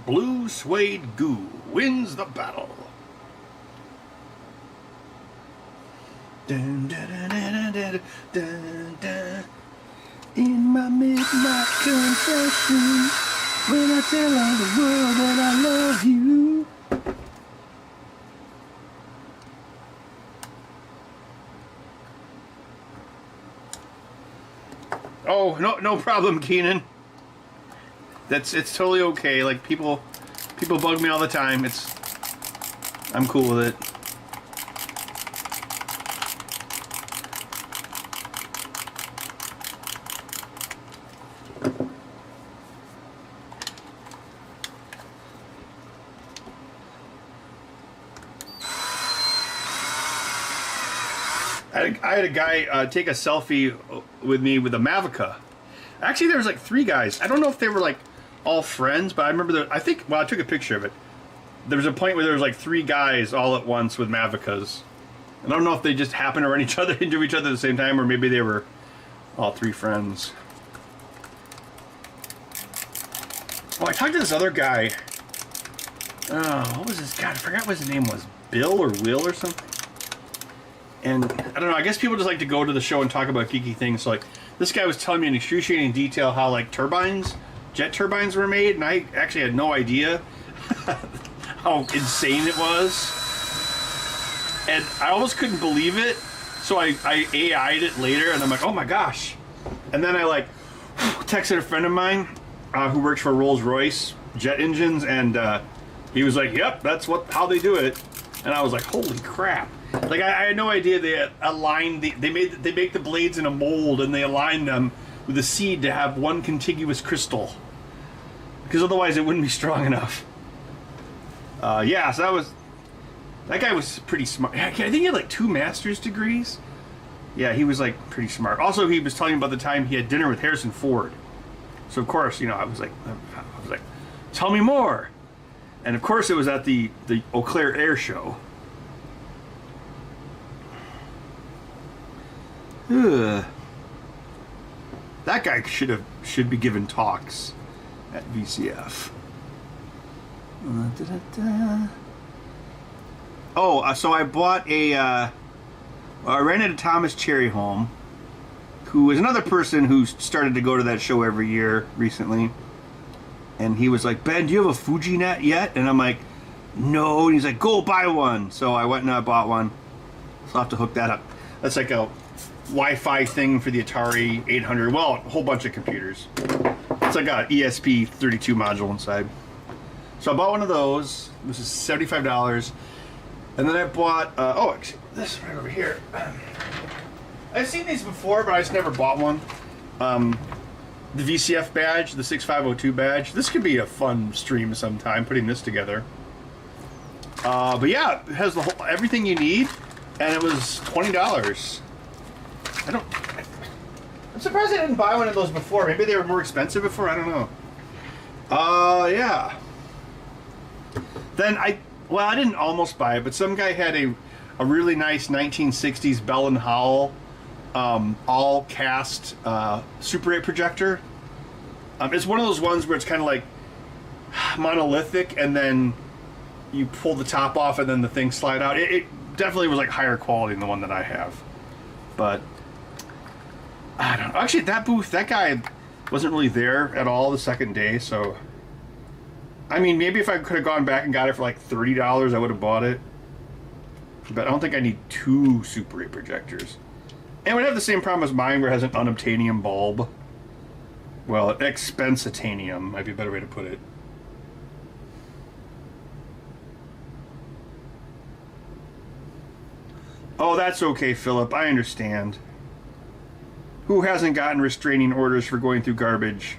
Blue Suede Goo wins the battle. Dun, dun, dun, dun, dun, dun, dun. In my midnight confession, when I tell all the world that I love you. Oh, no problem, Keenan. It's totally okay. Like people bug me all the time. I'm cool with it. I had a guy take a selfie with me with a Mavica. Actually, there was like 3 guys. I don't know if they were like all friends, but I remember I took a picture of it. There was a point where there was like 3 guys all at once with Mavicas. I don't know if they just happened to run into each other at the same time, or maybe they were all 3 friends. Oh, I talked to this other guy. Oh, what was this guy? I forgot what his name was. Bill or Will or something. And I don't know, I guess people just like to go to the show and talk about geeky things. So like, this guy was telling me in excruciating detail how like jet turbines were made, and I actually had no idea how insane it was. And I almost couldn't believe it. So I AI'd it later, and I'm like, oh my gosh. And then I like texted a friend of mine who works for Rolls-Royce jet engines, and he was like, yep, that's how they do it. And I was like, holy crap. Like I had no idea they aligned they make the blades in a mold, and they align them with a seed to have one contiguous crystal, because otherwise it wouldn't be strong enough. Yeah, so that guy was pretty smart. I think he had like 2 master's degrees. Yeah, he was like pretty smart. Also, he was telling me about the time he had dinner with Harrison Ford. So of course, I was like, tell me more. And of course, it was at the Eau Claire Air Show. Ugh. That guy should be given talks at VCF. So I bought I rented a Thomas Cherry home, who is another person who started to go to that show every year recently. And he was like, Ben, do you have a Fuji net yet? And I'm like, no. And he's like, go buy one. So I went and I bought one. So I'll have to hook that up. That's like a Wi-Fi thing for the Atari 800. Well, a whole bunch of computers. It's like a ESP32 module inside. So I bought one of those. This is $75. And then I bought, actually, this right over here. I've seen these before, but I just never bought one. The VCF badge, the 6502 badge. This could be a fun stream sometime, putting this together. But yeah, it has everything you need, and it was $20. I'm surprised I didn't buy one of those before. Maybe they were more expensive before, I don't know. Yeah. Then I didn't almost buy it, but some guy had a really nice 1960s Bell & Howell all cast Super 8 projector. It's one of those ones where it's kind of like monolithic, and then you pull the top off and then the things slide out. It definitely was like higher quality than the one that I have. But I don't know. Actually, at that booth, that guy wasn't really there at all the second day, so I mean, maybe if I could have gone back and got it for like $30, I would have bought it. But I don't think I need 2 Super 8 projectors. And it would have the same problem as mine, where it has an unobtainium bulb. Well, expensitanium might be a better way to put it. Oh, that's okay, Philip. I understand. Who hasn't gotten restraining orders for going through garbage?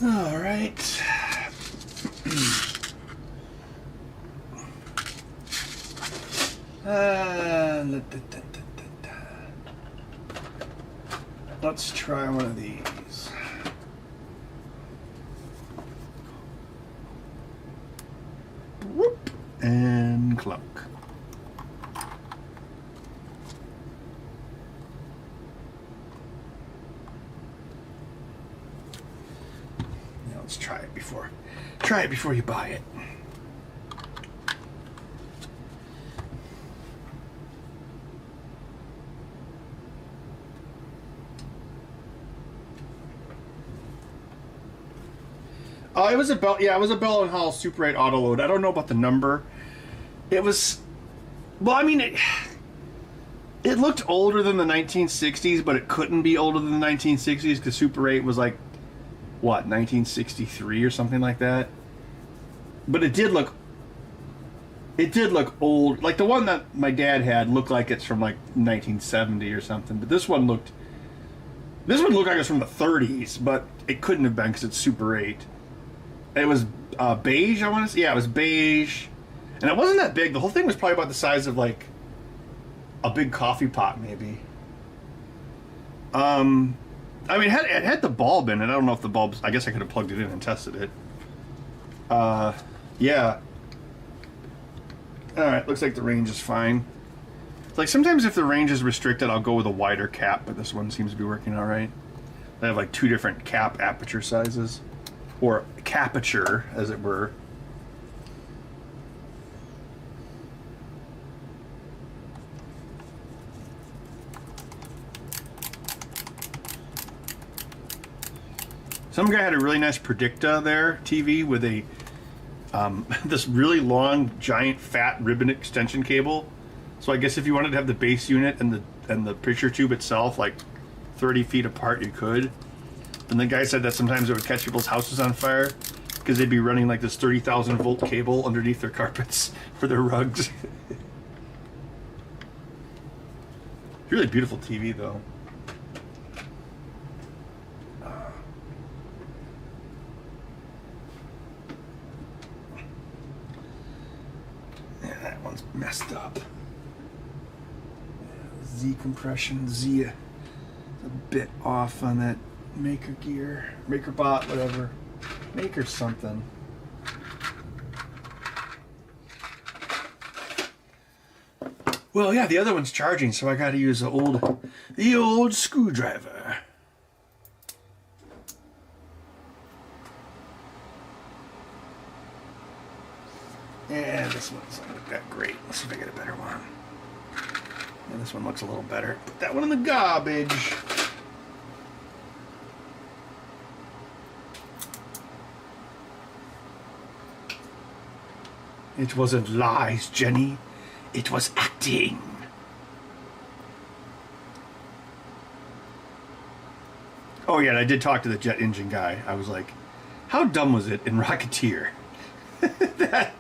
All right. Let's try one of these. Whoop, and clunk. let's try it before you buy it. It was a Bell, yeah, it was a Bell and Howell Super 8 auto load. I don't know about the number. It was, well, I mean, it looked older than the 1960s, but it couldn't be older than the 1960s because Super 8 was like, what, 1963 or something like that. But it did look old. Like the one that my dad had looked like it's from like 1970 or something. But this one looked like it was from the 30s, but it couldn't have been because it's Super 8. It was beige, I want to say. Yeah, it was beige. And it wasn't that big. The whole thing was probably about the size of like a big coffee pot, maybe. I mean, it had the bulb in it. I don't know if the bulb's... I guess I could have plugged it in and tested it. Yeah. Alright, looks like the range is fine. It's like sometimes if the range is restricted, I'll go with a wider cap, but this one seems to be working alright. They have like 2 different cap aperture sizes. Or capature, as it were. Some guy had a really nice Predicta there, TV, with a this really long, giant, fat ribbon extension cable. So I guess if you wanted to have the base unit and the picture tube itself like 30 feet apart, you could. And the guy said that sometimes it would catch people's houses on fire because they'd be running like this 30,000 volt cable underneath their carpets for their rugs. Really beautiful TV though. Yeah, that one's messed up. Z compression, Z a bit off on that maker gear, maker bot, whatever, maker something. Well, yeah, the other one's charging, so I got to use the old screwdriver. And this one doesn't look that great. Let's see if I get a better one. And this one looks a little better. Put that one in the garbage. It wasn't lies, Jenny. It was acting. Oh yeah, and I did talk to the jet engine guy. I was like, how dumb was it in Rocketeer that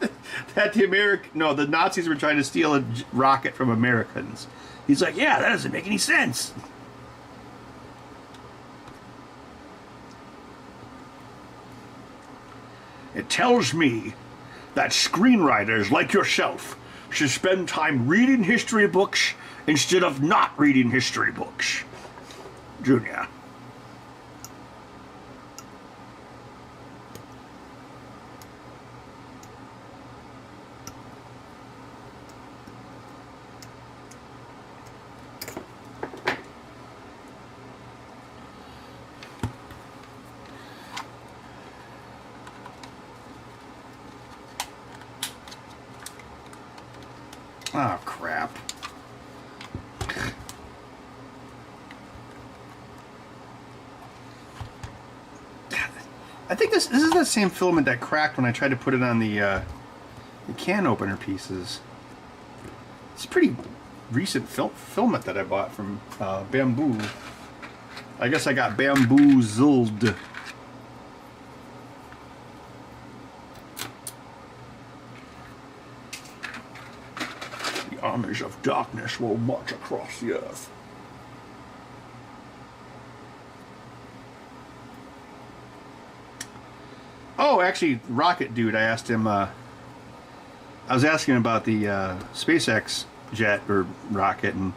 the Nazis were trying to steal a rocket from Americans? He's like, yeah, that doesn't make any sense. It tells me that screenwriters like yourself should spend time reading history books instead of not reading history books. Junior. Oh, crap. I think this is the same filament that cracked when I tried to put it on the can opener pieces. It's a pretty recent filament that I bought from Bamboo. I guess I got bamboozled. Armies of darkness will march across the earth. Oh, actually, Rocket Dude, I asked him, I was asking about the SpaceX jet or rocket, and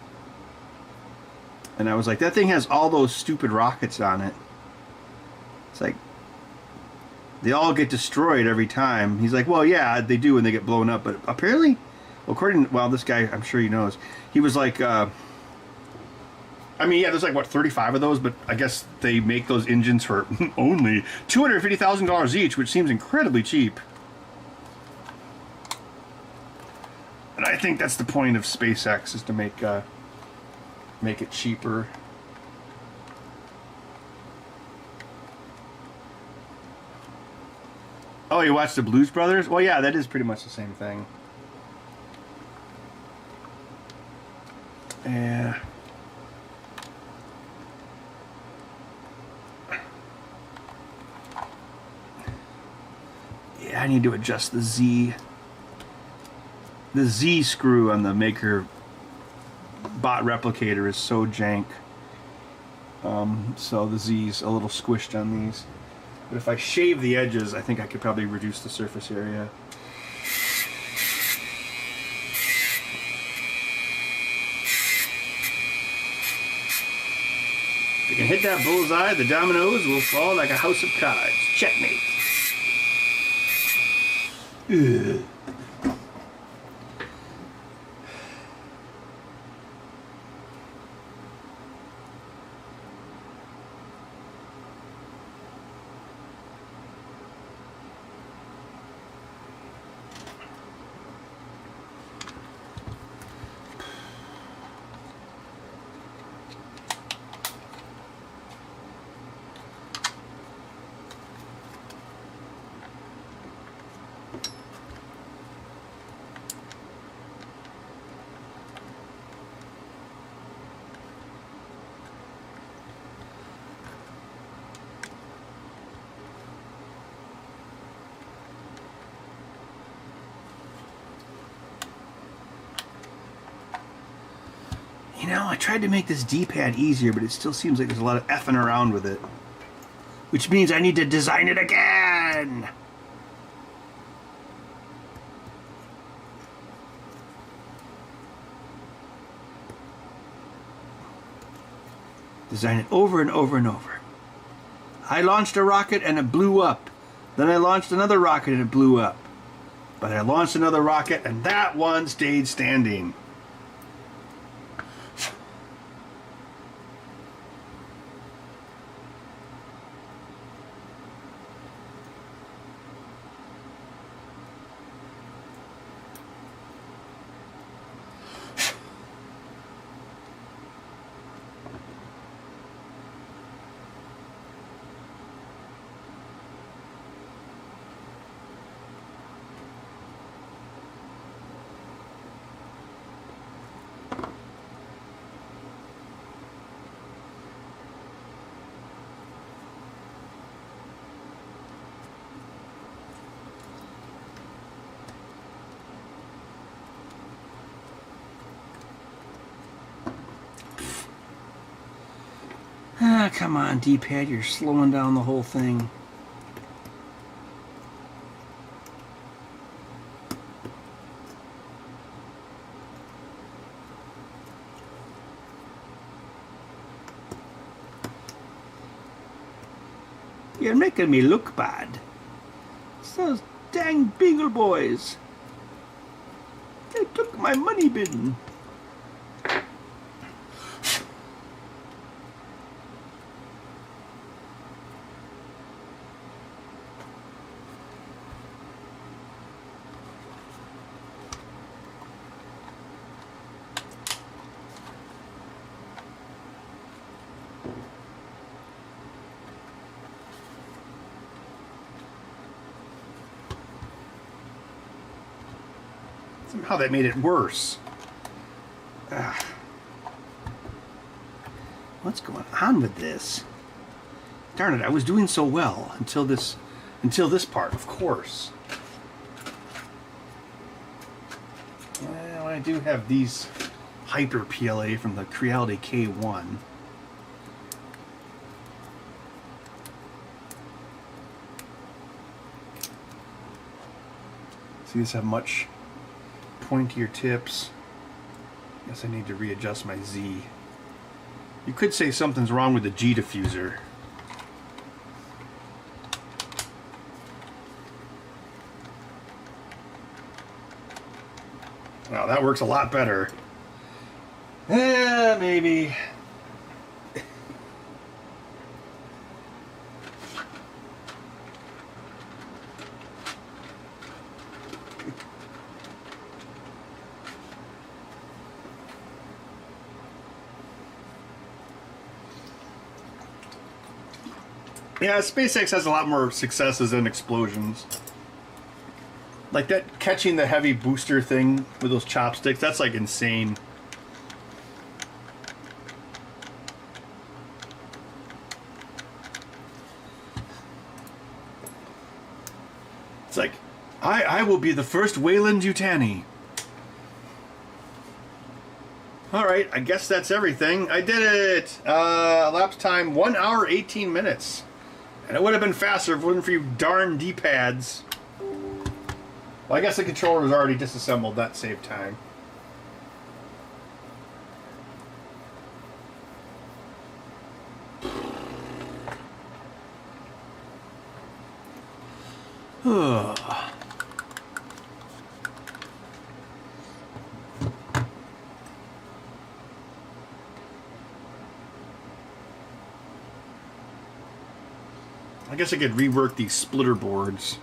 I was like, that thing has all those stupid rockets on it. It's like, they all get destroyed every time. He's like, well, yeah, they do when they get blown up, but apparently... According to, well, this guy, I'm sure he knows, he was like, I I mean, yeah, there's like, what, 35 of those, but I guess they make those engines for only $250,000 each, which seems incredibly cheap. And I think that's the point of SpaceX, is to make it cheaper. Oh, you watched the Blues Brothers? Well, yeah, that is pretty much the same thing. Yeah. Yeah, I need to adjust the Z screw on the Maker bot replicator is so jank. So the Z's a little squished on these. But if I shave the edges, I think I could probably reduce the surface area. If you can hit that bullseye, the dominoes will fall like a house of cards. Checkmate. Ugh. You know, I tried to make this D-pad easier, but it still seems like there's a lot of effing around with it. Which means I need to design it again! Design it over and over and over. I launched a rocket and it blew up. Then I launched another rocket and it blew up. But I launched another rocket and that one stayed standing. Ah, come on, D-pad, you're slowing down the whole thing. You're making me look bad. It's those dang Beagle boys. They took my money bin. Somehow that made it worse. Ugh. What's going on with this? Darn it, I was doing so well until this part, of course. Well, I do have these Hyper PLA from the Creality K1. See, these have much pointier tips. Guess I need to readjust my Z. You could say something's wrong with the G diffuser. Wow, that works a lot better. Maybe. Yeah, SpaceX has a lot more successes than explosions. Like that catching the heavy booster thing with those chopsticks, that's like insane. It's like, I will be the first Weyland-Yutani. Alright, I guess that's everything. I did it! Elapsed time 1 hour 18 minutes. And it would have been faster if it wasn't for you darn D-pads. Well, I guess the controller was already disassembled. That saved time. I guess I could rework these splitter boards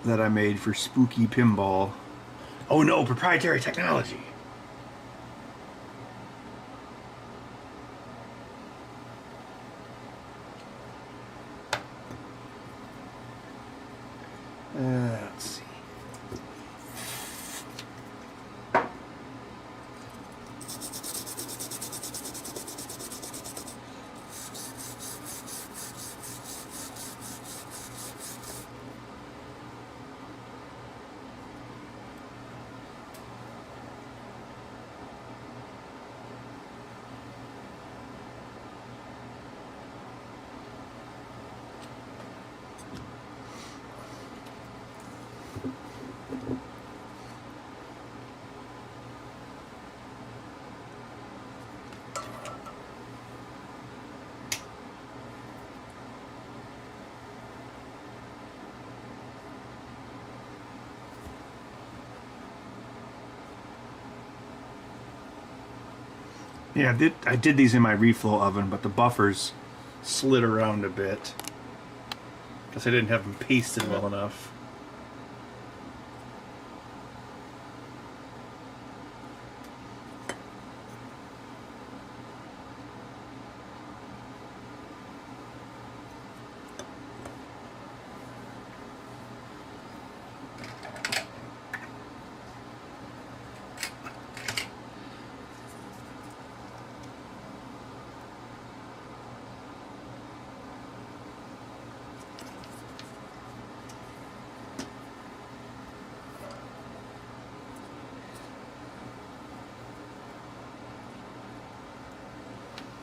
that I made for Spooky Pinball. Oh no, proprietary technology. Let's see. Yeah, I did these in my reflow oven, but the buffers slid around a bit because I didn't have them pasted well enough.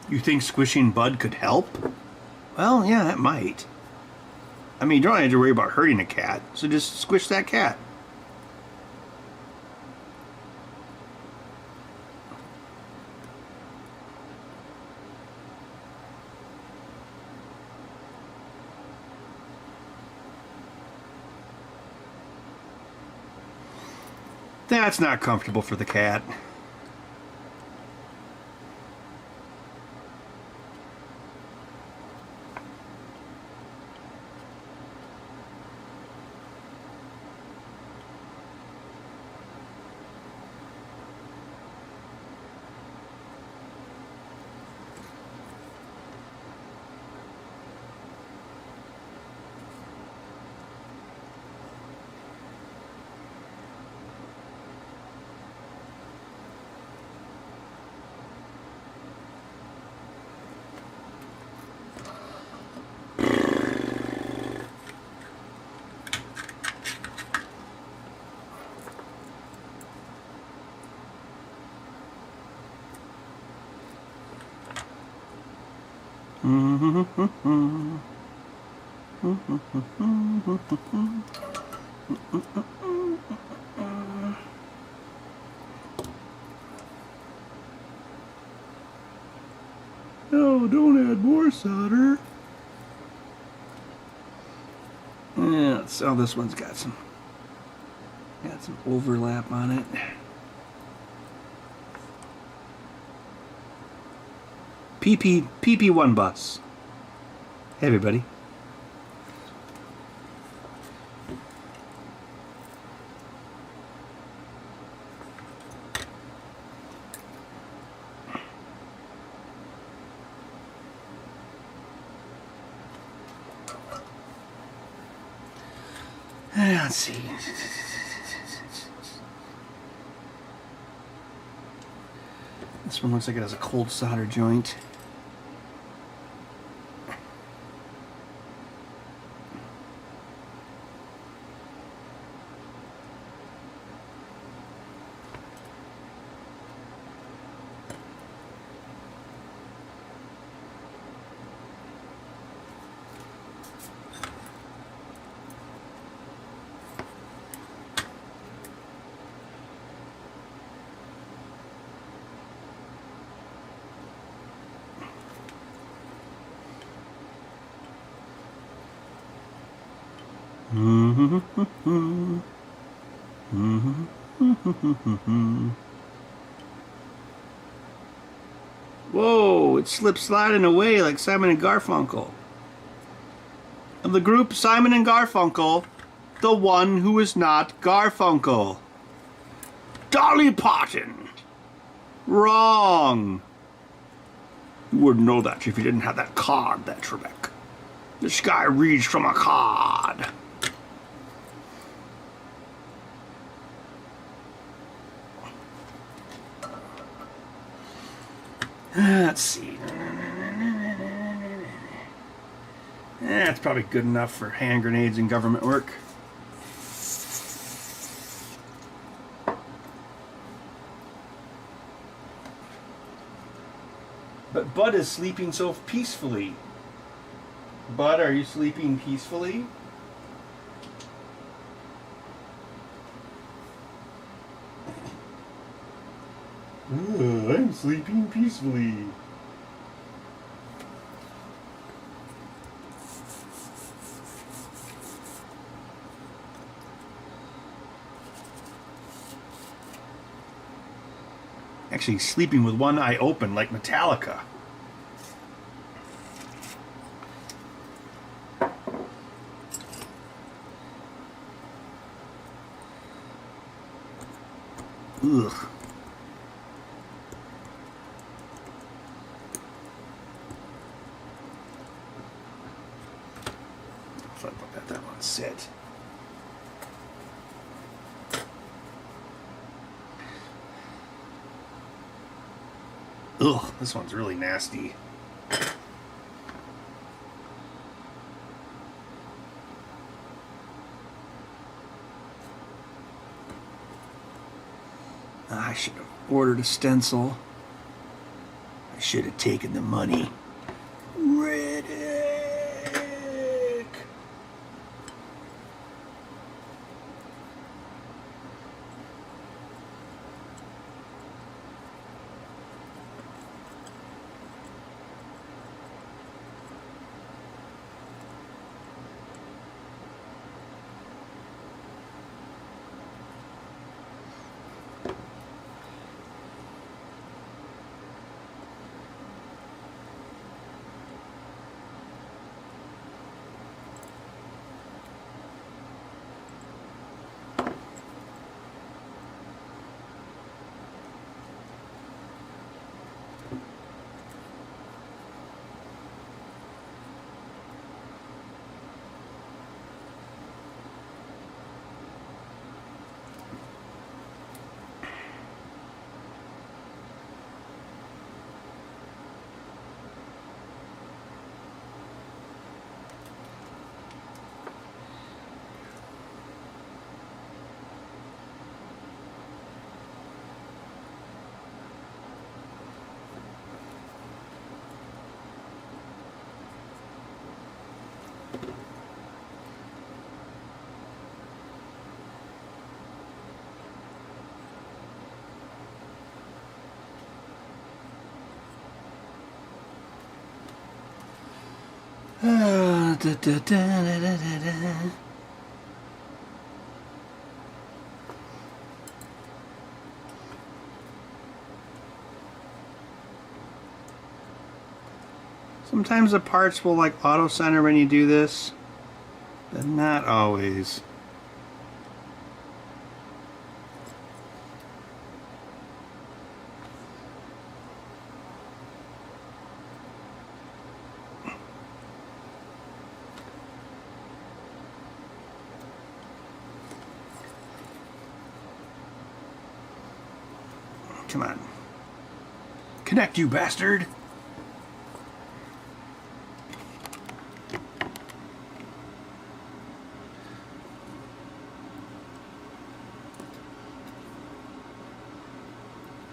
You think squishing Bud could help? Well, yeah, it might. I mean, you don't have to worry about hurting a cat, so just squish that cat. That's not comfortable for the cat. No, don't add more solder. Yeah, so this one's got some overlap on it. PP1 bus. Hey everybody. Let's see. This one looks like it has a cold solder joint. Whoa, it slips sliding away like Simon and Garfunkel. Of the group Simon and Garfunkel, the one who is not Garfunkel. Dolly Parton. Wrong. You wouldn't know that if you didn't have that card there, Trebek. This guy reads from a card. Let's see. That's probably good enough for hand grenades and government work. But Bud is sleeping so peacefully. Bud, are you sleeping peacefully? I'm sleeping peacefully. Actually sleeping with one eye open like Metallica. Ugh. If I let that one sit. Ugh, this one's really nasty. I should have ordered a stencil. I should have taken the money. Riddick! Da, da, da, da, da, da. Sometimes the parts will like auto center when you do this, but not always. Come on. Connect, you bastard!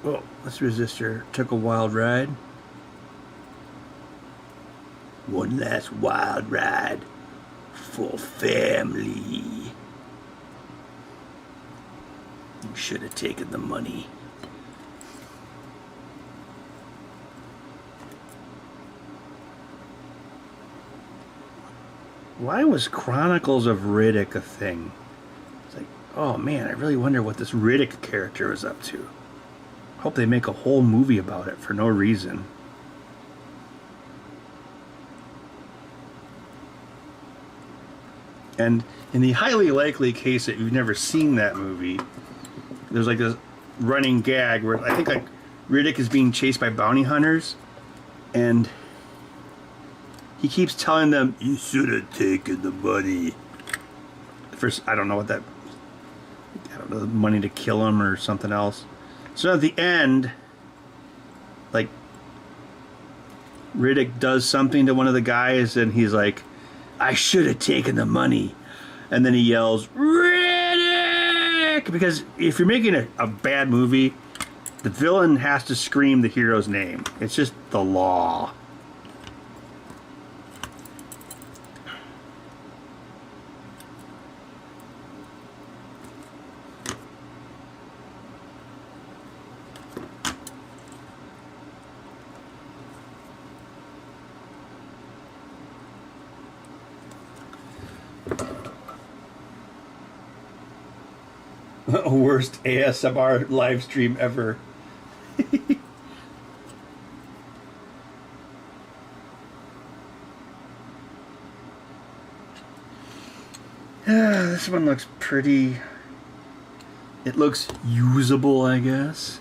Oh, this resistor took a wild ride. One last wild ride for family. You should have taken the money. Why was Chronicles of Riddick a thing? It's like, oh man, I really wonder what this Riddick character is up to. Hope they make a whole movie about it for no reason. And in the highly likely case that you've never seen that movie, there's like this running gag where I think like Riddick is being chased by bounty hunters, and he keeps telling them, "You should have taken the money." First, I don't know what that. I don't know, the money to kill him or something else. So at the end, like Riddick does something to one of the guys, and he's like, "I should have taken the money," and then he yells, "Riddick!" Because if you're making a bad movie, the villain has to scream the hero's name. It's just the law. Worst ASMR live stream ever. This one looks pretty. It looks usable, I guess.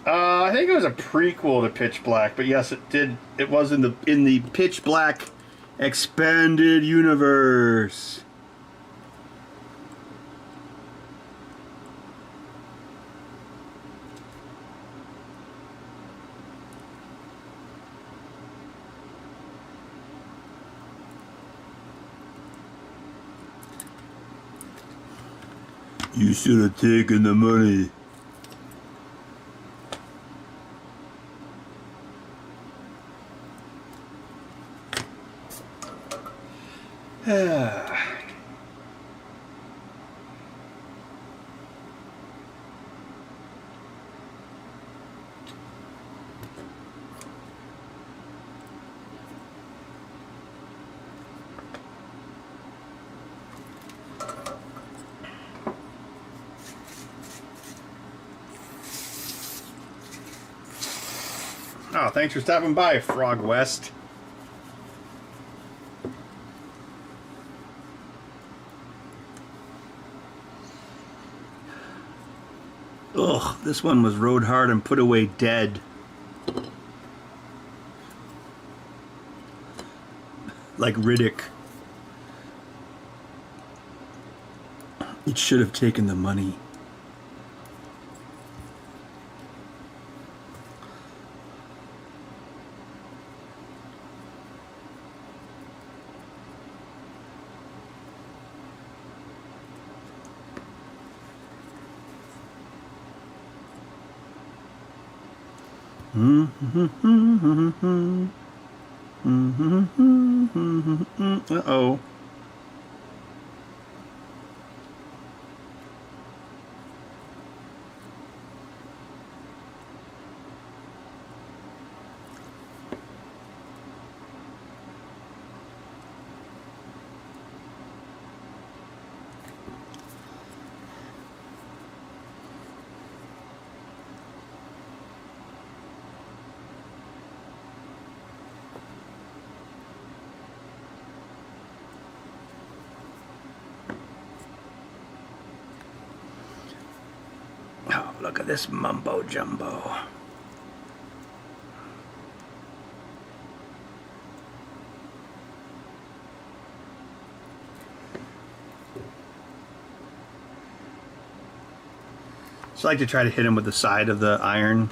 I think it was a prequel to Pitch Black, but yes, it did. It was in the Pitch Black expanded universe. You should have taken the money. Oh, thanks for stopping by, Frog West. Ugh, this one was rode hard and put away dead. Like Riddick. It should have taken the money. Uh-oh. look at this mumbo jumbo. So I like to try to hit them with the side of the iron,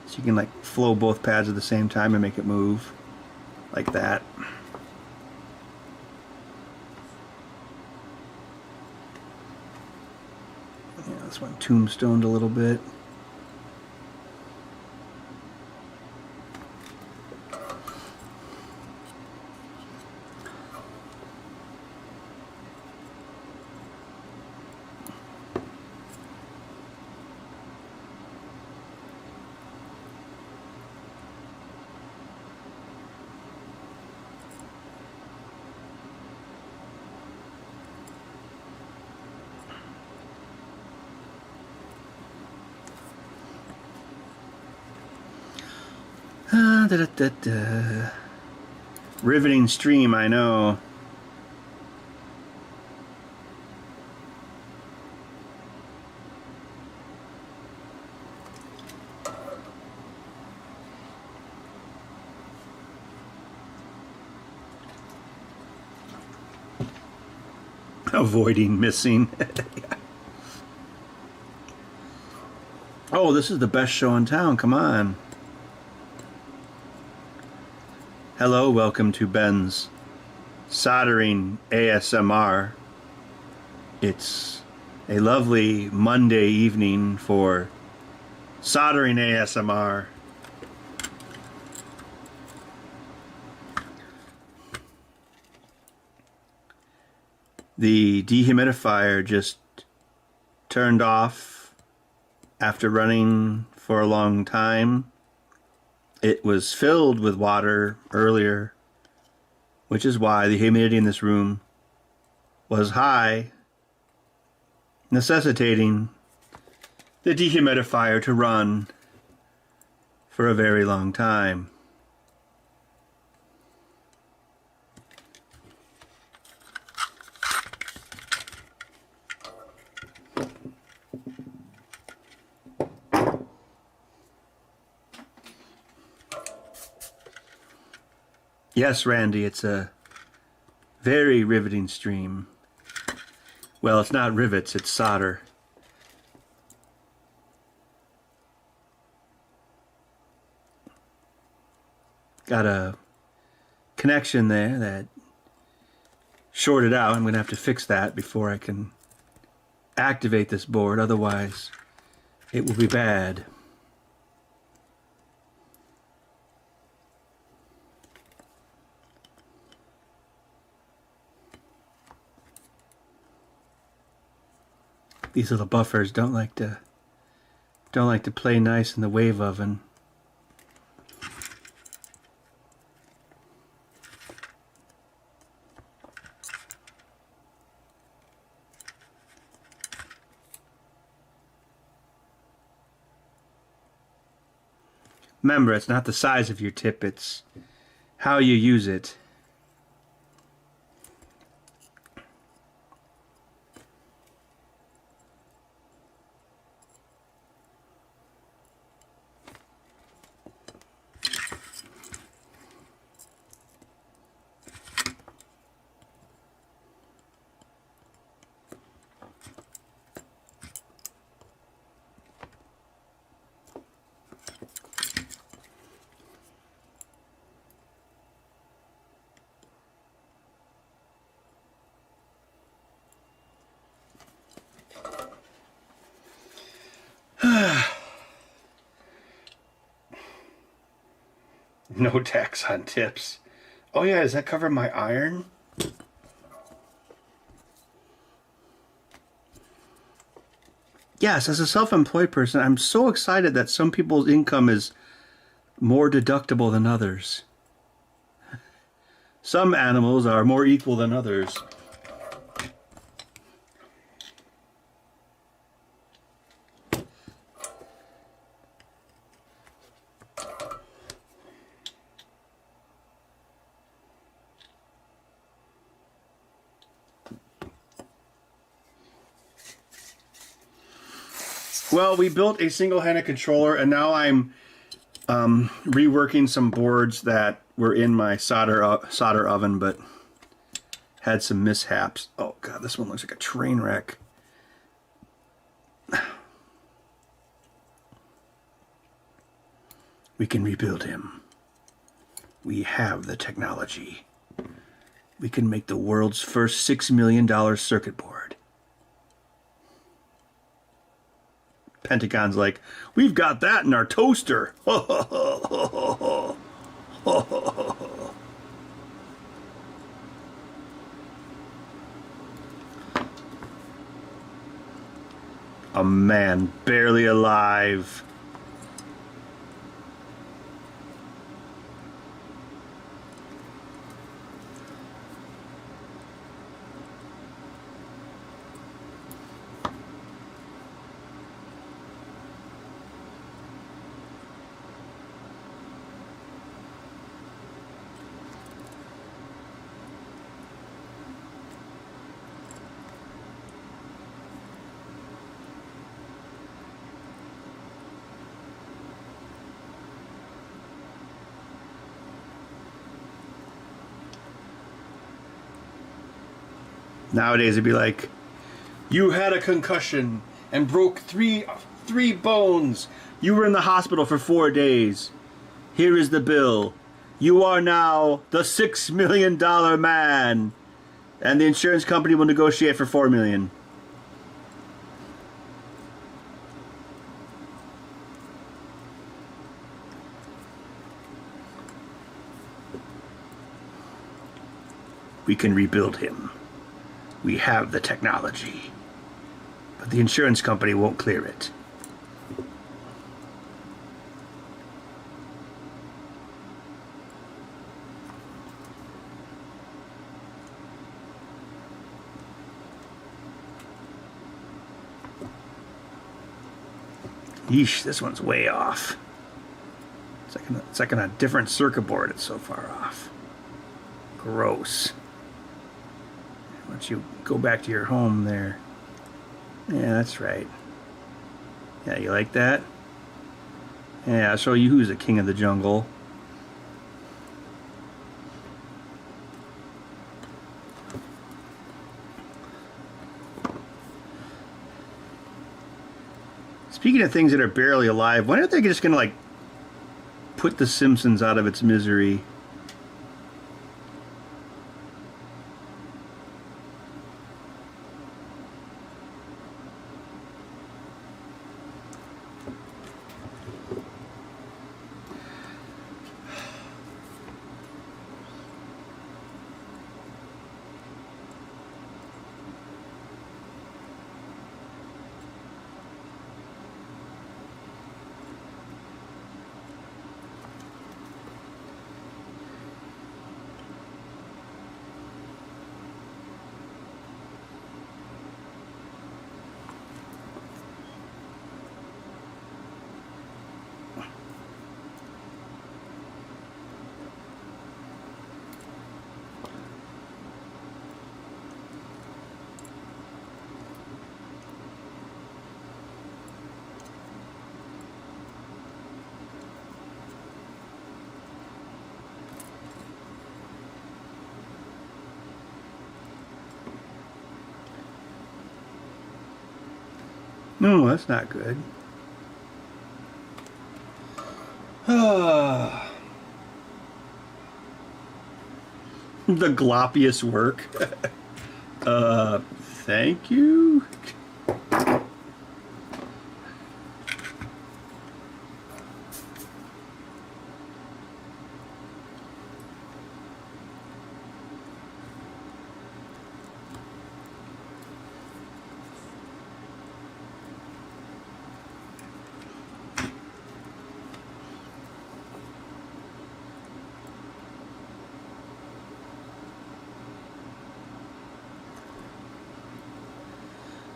so you can like flow both pads at the same time and make it move like that. Yeah, this one tombstoned a little bit. Da, da, da, da. Riveting stream, I know. Avoiding missing. Oh, this is the best show in town. Come on. Hello, welcome to Ben's Soldering ASMR. It's a lovely Monday evening for soldering ASMR. The dehumidifier just turned off after running for a long time. It was filled with water earlier, which is why the humidity in this room was high, necessitating the dehumidifier to run for a very long time. Yes, Randy, it's a very riveting stream. Well, it's not rivets, it's solder. Got a connection there that shorted out. I'm going to have to fix that before I can activate this board, otherwise it will be bad. These little buffers don't like to play nice in the wave oven. Remember, it's not the size of your tip, it's how you use it. No tax on tips. Oh yeah, does that cover my iron? Yes, as a self-employed person, I'm so excited that some people's income is more deductible than others. Some animals are more equal than others. Well, we built a single-handed controller, and now I'm reworking some boards that were in my solder oven, but had some mishaps. Oh god, this one looks like a train wreck. We can rebuild him. We have the technology. We can make the world's first $6 million circuit board. Pentagon's like, we've got that in our toaster. A man barely alive. Nowadays it'd be like, you had a concussion and broke three bones. You were in the hospital for 4 days. Here is the bill. You are now the $6 million man. And the insurance company will negotiate for $4 million. We can rebuild him. We have the technology, but the insurance company won't clear it. Yeesh, this one's way off. It's like on a different circuit board, it's so far off. Gross. Why don't you go back to your home there? Yeah, that's right. Yeah, you like that? Yeah, I'll show you who's the king of the jungle. Speaking of things that are barely alive, when are they just gonna like put The Simpsons out of its misery? No, that's not good. The gloppiest work. Thank you.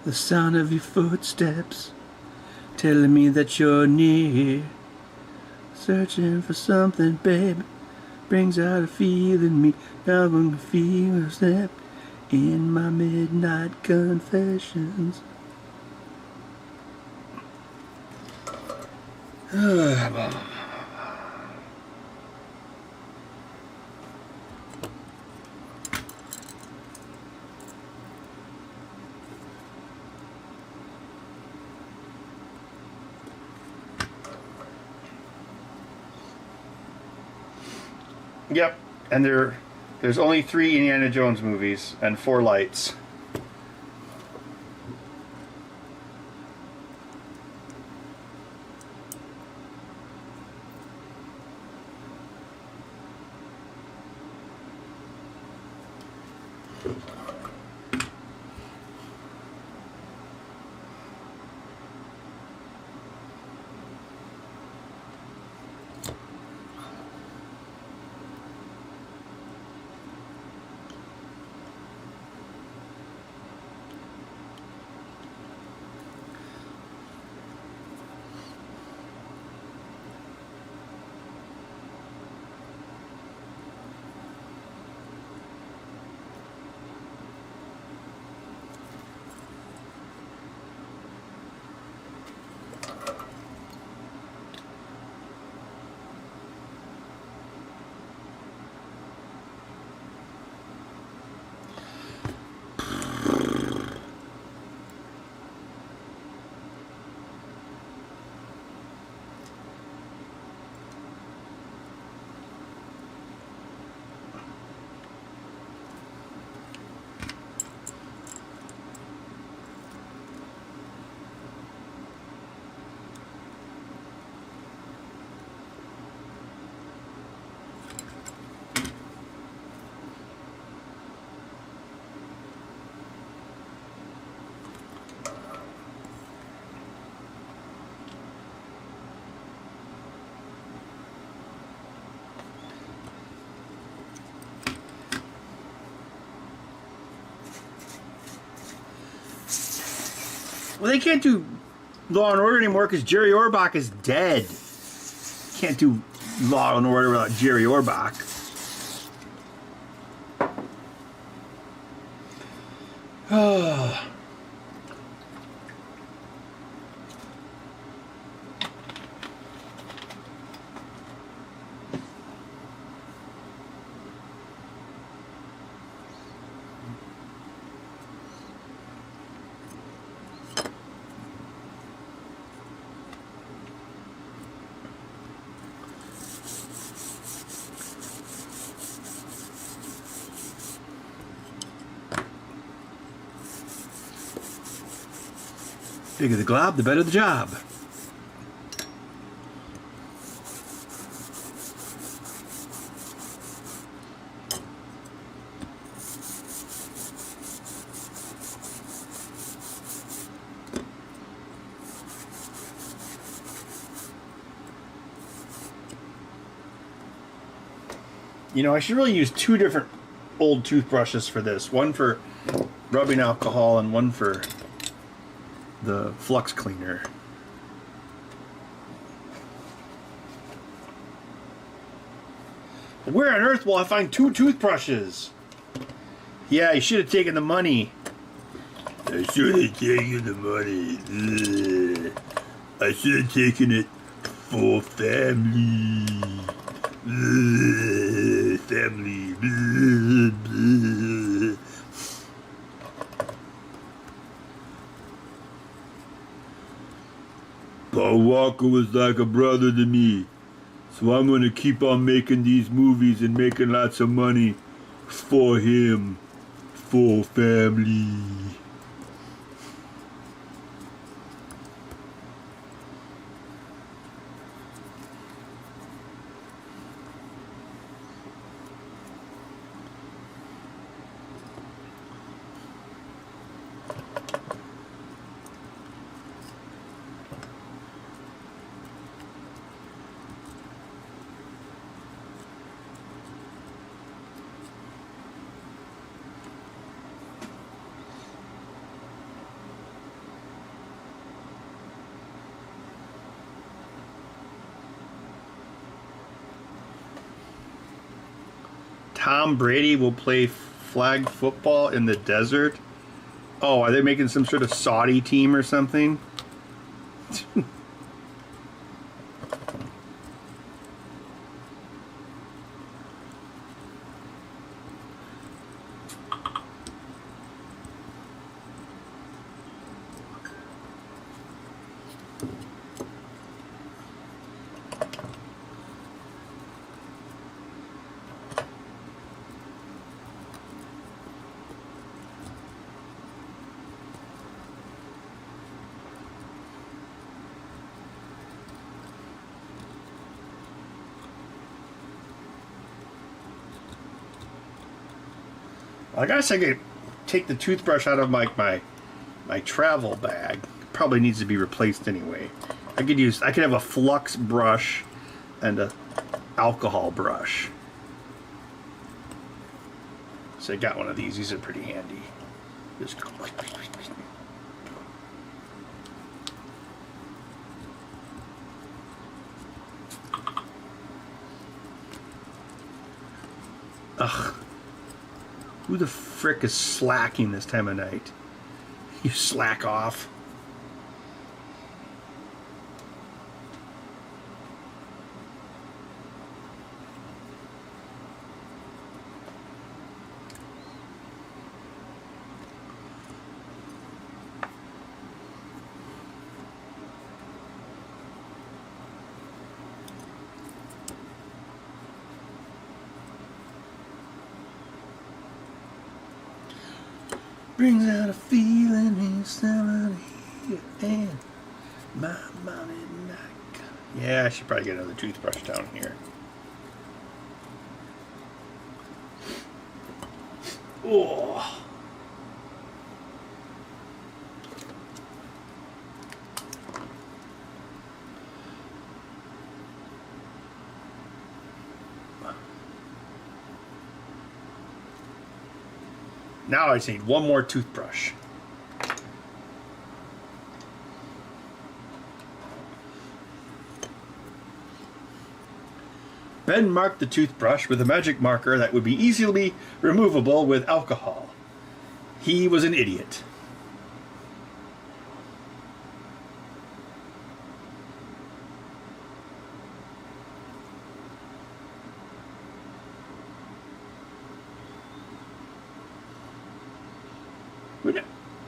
The sound of your footsteps telling me that you're near. Searching for something, babe, brings out a feeling in me. Now I'm gonna feel a step in my midnight confessions. Yep, and there's only 3 Indiana Jones movies and 4 lights. Well, they can't do Law and Order anymore because Jerry Orbach is dead. Can't do Law and Order without Jerry Orbach. Bigger the glob, the better the job. You know, I should really use 2 different old toothbrushes for this. One for rubbing alcohol and one for the flux cleaner. Where on earth will I find 2 toothbrushes? Yeah, you should have taken the money. I should have taken the money. Ugh. I should have taken it for family. Ugh. Family. Ugh. Paul Walker was like a brother to me, so I'm gonna keep on making these movies and making lots of money for him, for family. Tom Brady will play flag football in the desert. Oh, are they making some sort of Saudi team or something? I guess I could take the toothbrush out of my travel bag. Probably needs to be replaced anyway. I could have a flux brush and a alcohol brush. So I got one of these. These are pretty handy. Just ugh. Who the frick is slacking this time of night? You slack off. Brings out a feeling in somebody and my money like. Yeah, I should probably get another toothbrush down here. Oh. Now I just need one more toothbrush. Ben marked the toothbrush with a magic marker that would be easily removable with alcohol. He was an idiot.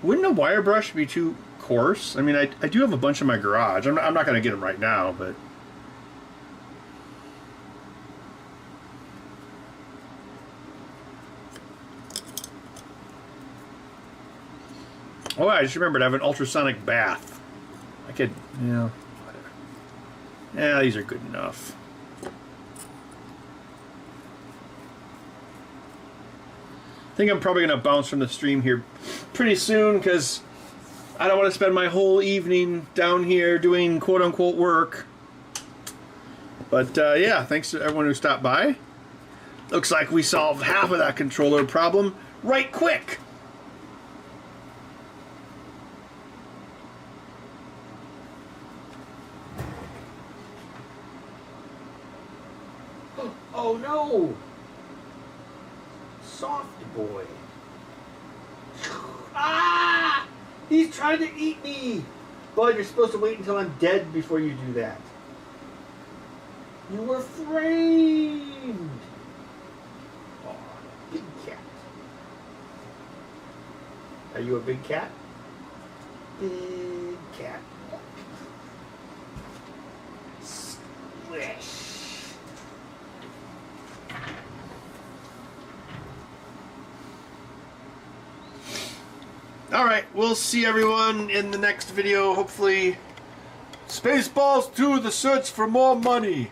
Wouldn't a wire brush be too coarse? I mean, I do have a bunch in my garage. I'm not going to get them right now, but... Oh, I just remembered I have an ultrasonic bath. I could, whatever. Yeah, these are good enough. I think I'm probably going to bounce from the stream here pretty soon because I don't want to spend my whole evening down here doing quote-unquote work. But yeah, thanks to everyone who stopped by. Looks like we solved half of that controller problem right quick. Oh no! Softy boy. Ah! He's trying to eat me! Bud, you're supposed to wait until I'm dead before you do that. You were framed! Oh, big cat. Are you a big cat? Big cat. Squish. Alright, we'll see everyone in the next video. Hopefully, Spaceballs 2, The Search for More Money.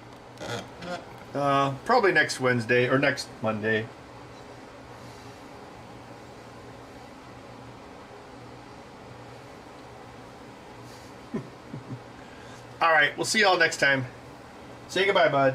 Probably next Wednesday, or next Monday. Alright, we'll see y'all next time. Say goodbye, bud.